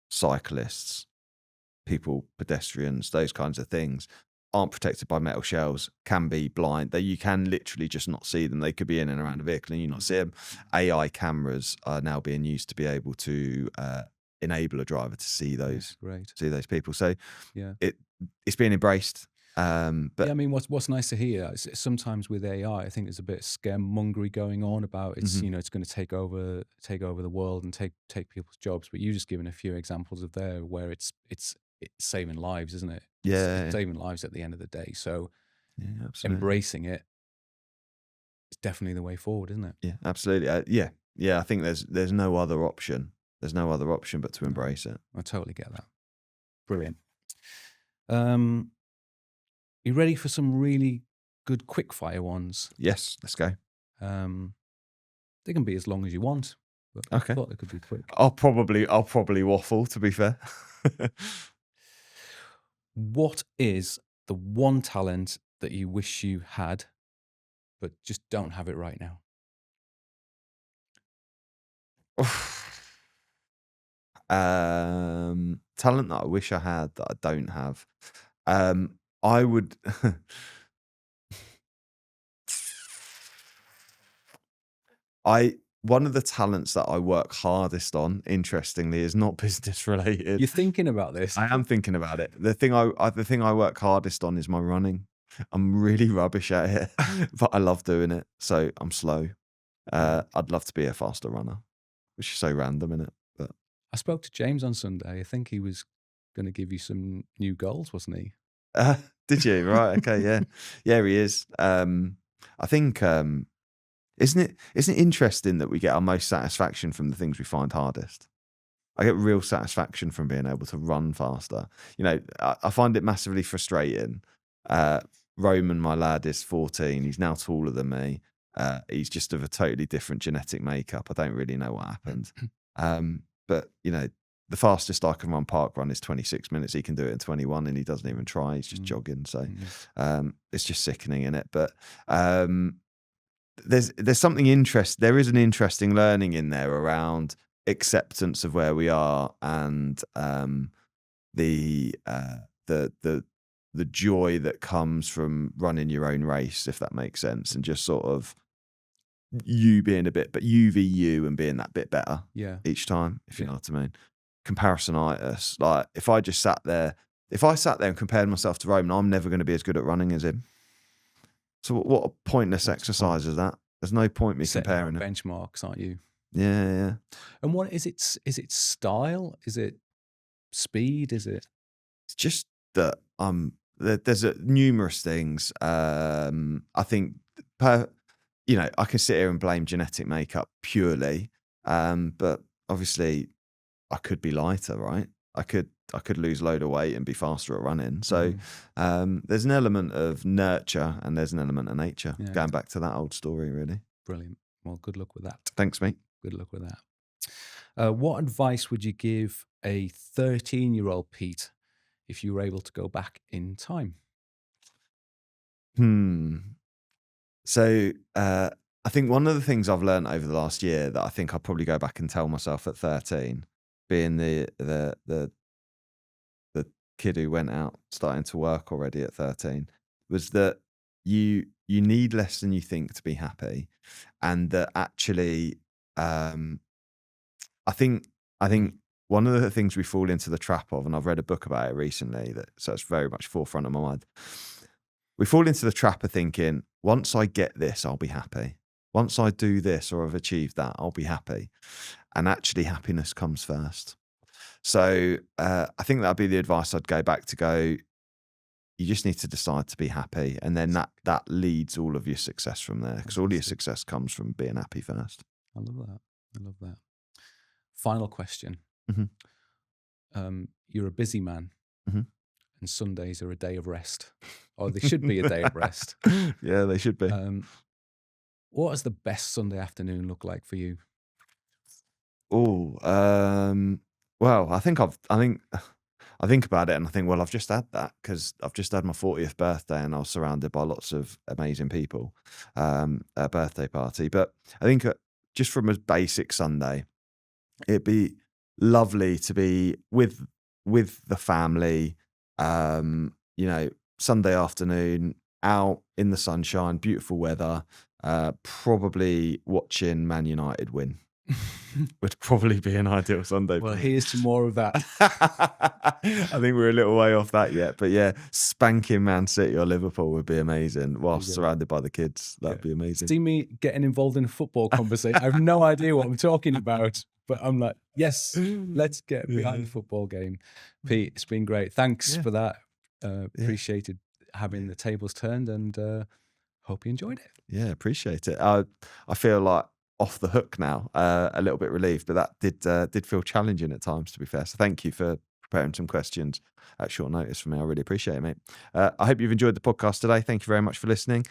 cyclists, pedestrians, those kinds of things aren't protected by metal shells, can be blind. You can literally just not see them. They could be in and around a vehicle and you not see them. AI cameras are now being used to be able to enable a driver to see Yeah. those Great. people. So Yeah. it's being embraced. Yeah, But I mean, what's nice to hear is sometimes with AI, I think there's a bit of scaremongery going on about it's mhm. it's going to take over the world and take people's jobs. But you just given a few examples of there where it's saving lives, isn't it? It's Yeah, saving lives at the end of the day. So yeah, absolutely. embracing it is definitely the way forward, isn't it? Yeah, absolutely. Yeah. I think there's no other option. There's no other option but to No, embrace it. I totally get that. Brilliant. Um, you ready for some really good quick fire ones? Yes, let's go. Um, they can be as long as you want, but I Okay. thought they could be quick. I'll probably waffle, to be fair. What is the one talent that you wish you had, but just don't have it right now? Talent that I wish I had that I don't have. I would. I One of the talents that I work hardest on, interestingly, is not business related. You're thinking about this? I am thinking about it. The thing I work hardest on is my running. I'm really rubbish at it, but I love doing it. So I'm slow. I'd love to be a faster runner, which is so random, isn't it? But I spoke to James on Sunday. I think he was going to give you some new goals, wasn't he? did you? Right. Okay. Yeah. Yeah, he is. I think, isn't it interesting that we get our most satisfaction from the things we find hardest? I get real satisfaction from being able to run faster. You know, I find it massively frustrating. Roman, my lad, is 14. He's now taller than me. He's just of a totally different genetic makeup. I don't really know what happened. But, you know, the fastest I can run park run is 26 minutes. He can do it in 21 and he doesn't even try. He's just jogging. So it's just sickening, innit? But there's something interesting. There is an interesting learning in there around acceptance of where we are and the joy that comes from running your own race, if that makes sense, and just sort of you being a bit, but you v you and being that bit better each time, if you know what I mean. Comparisonitis. Like if I sat there and compared myself to Roman, I'm never going to be as good at running as him. So what a pointless exercise is that? There's no point me comparing it. Benchmarks, aren't you? Yeah. And what is it? Is it style? Is it speed? Is it? It's just that there's numerous things. I think you know, I can sit here and blame genetic makeup purely, but obviously I could be lighter, right? I could lose a load of weight and be faster at running. So there's an element of nurture and there's an element of nature. Yeah, going back to that old story, really. Brilliant. Well, good luck with that. Thanks, mate. Good luck with that. What advice would you give a 13-year-old Pete if you were able to go back in time? So I think one of the things I've learned over the last year that I think I'll probably go back and tell myself at 13, being the kid who went out starting to work already at 13, was that you need less than you think to be happy, and that actually I think one of the things we fall into the trap of, and I've read a book about it recently, so it's very much forefront of my mind. We fall into the trap of thinking, once I get this, I'll be happy. Once I do this or I've achieved that, I'll be happy. And actually happiness comes first. So I think that'd be the advice I'd go back to go, you just need to decide to be happy. And then that leads all of your success from there, because all your success comes from being happy first. I love that. Final question. You're a busy man. And Sundays are a day of rest, or they should be a day of rest. Yeah, they should be. What does the best Sunday afternoon look like for you? Oh, well, I think I think about it and I think, well, I've just had that because I've just had my 40th birthday and I was surrounded by lots of amazing people, a birthday party. But I think just from a basic Sunday, it'd be lovely to be with the family. You know, Sunday afternoon out in the sunshine, beautiful weather, probably watching Man United win would probably be an ideal Sunday. Well, here's to more of that. I think we're a little way off that yet, but yeah, spanking Man City or Liverpool would be amazing whilst surrounded by the kids. That'd be amazing. See me getting involved in a football conversation. I have no idea what I'm talking about, but I'm like, yes, let's get behind the football game. Pete, it's been great. Thanks for that. Appreciated having the tables turned, and hope you enjoyed it. Yeah, appreciate it. I feel like off the hook now, a little bit relieved, but that did feel challenging at times, to be fair. So thank you for preparing some questions at short notice for me. I really appreciate it, mate. I hope you've enjoyed the podcast today. Thank you very much for listening.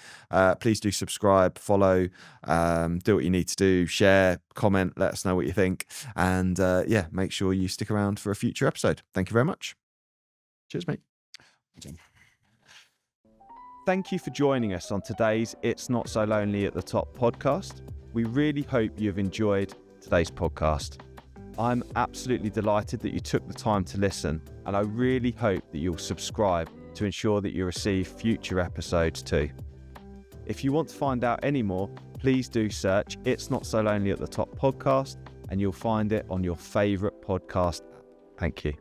Please do subscribe, follow, do what you need to do, share, comment, let us know what you think. And yeah, make sure you stick around for a future episode. Thank you very much. Cheers, mate. Thank you for joining us on today's It's Not So Lonely at the Top podcast. We really hope you've enjoyed today's podcast. I'm absolutely delighted that you took the time to listen, and I really hope that you'll subscribe to ensure that you receive future episodes too. If you want to find out any more, please do search It's Not So Lonely at the Top podcast, and you'll find it on your favourite podcast app. Thank you.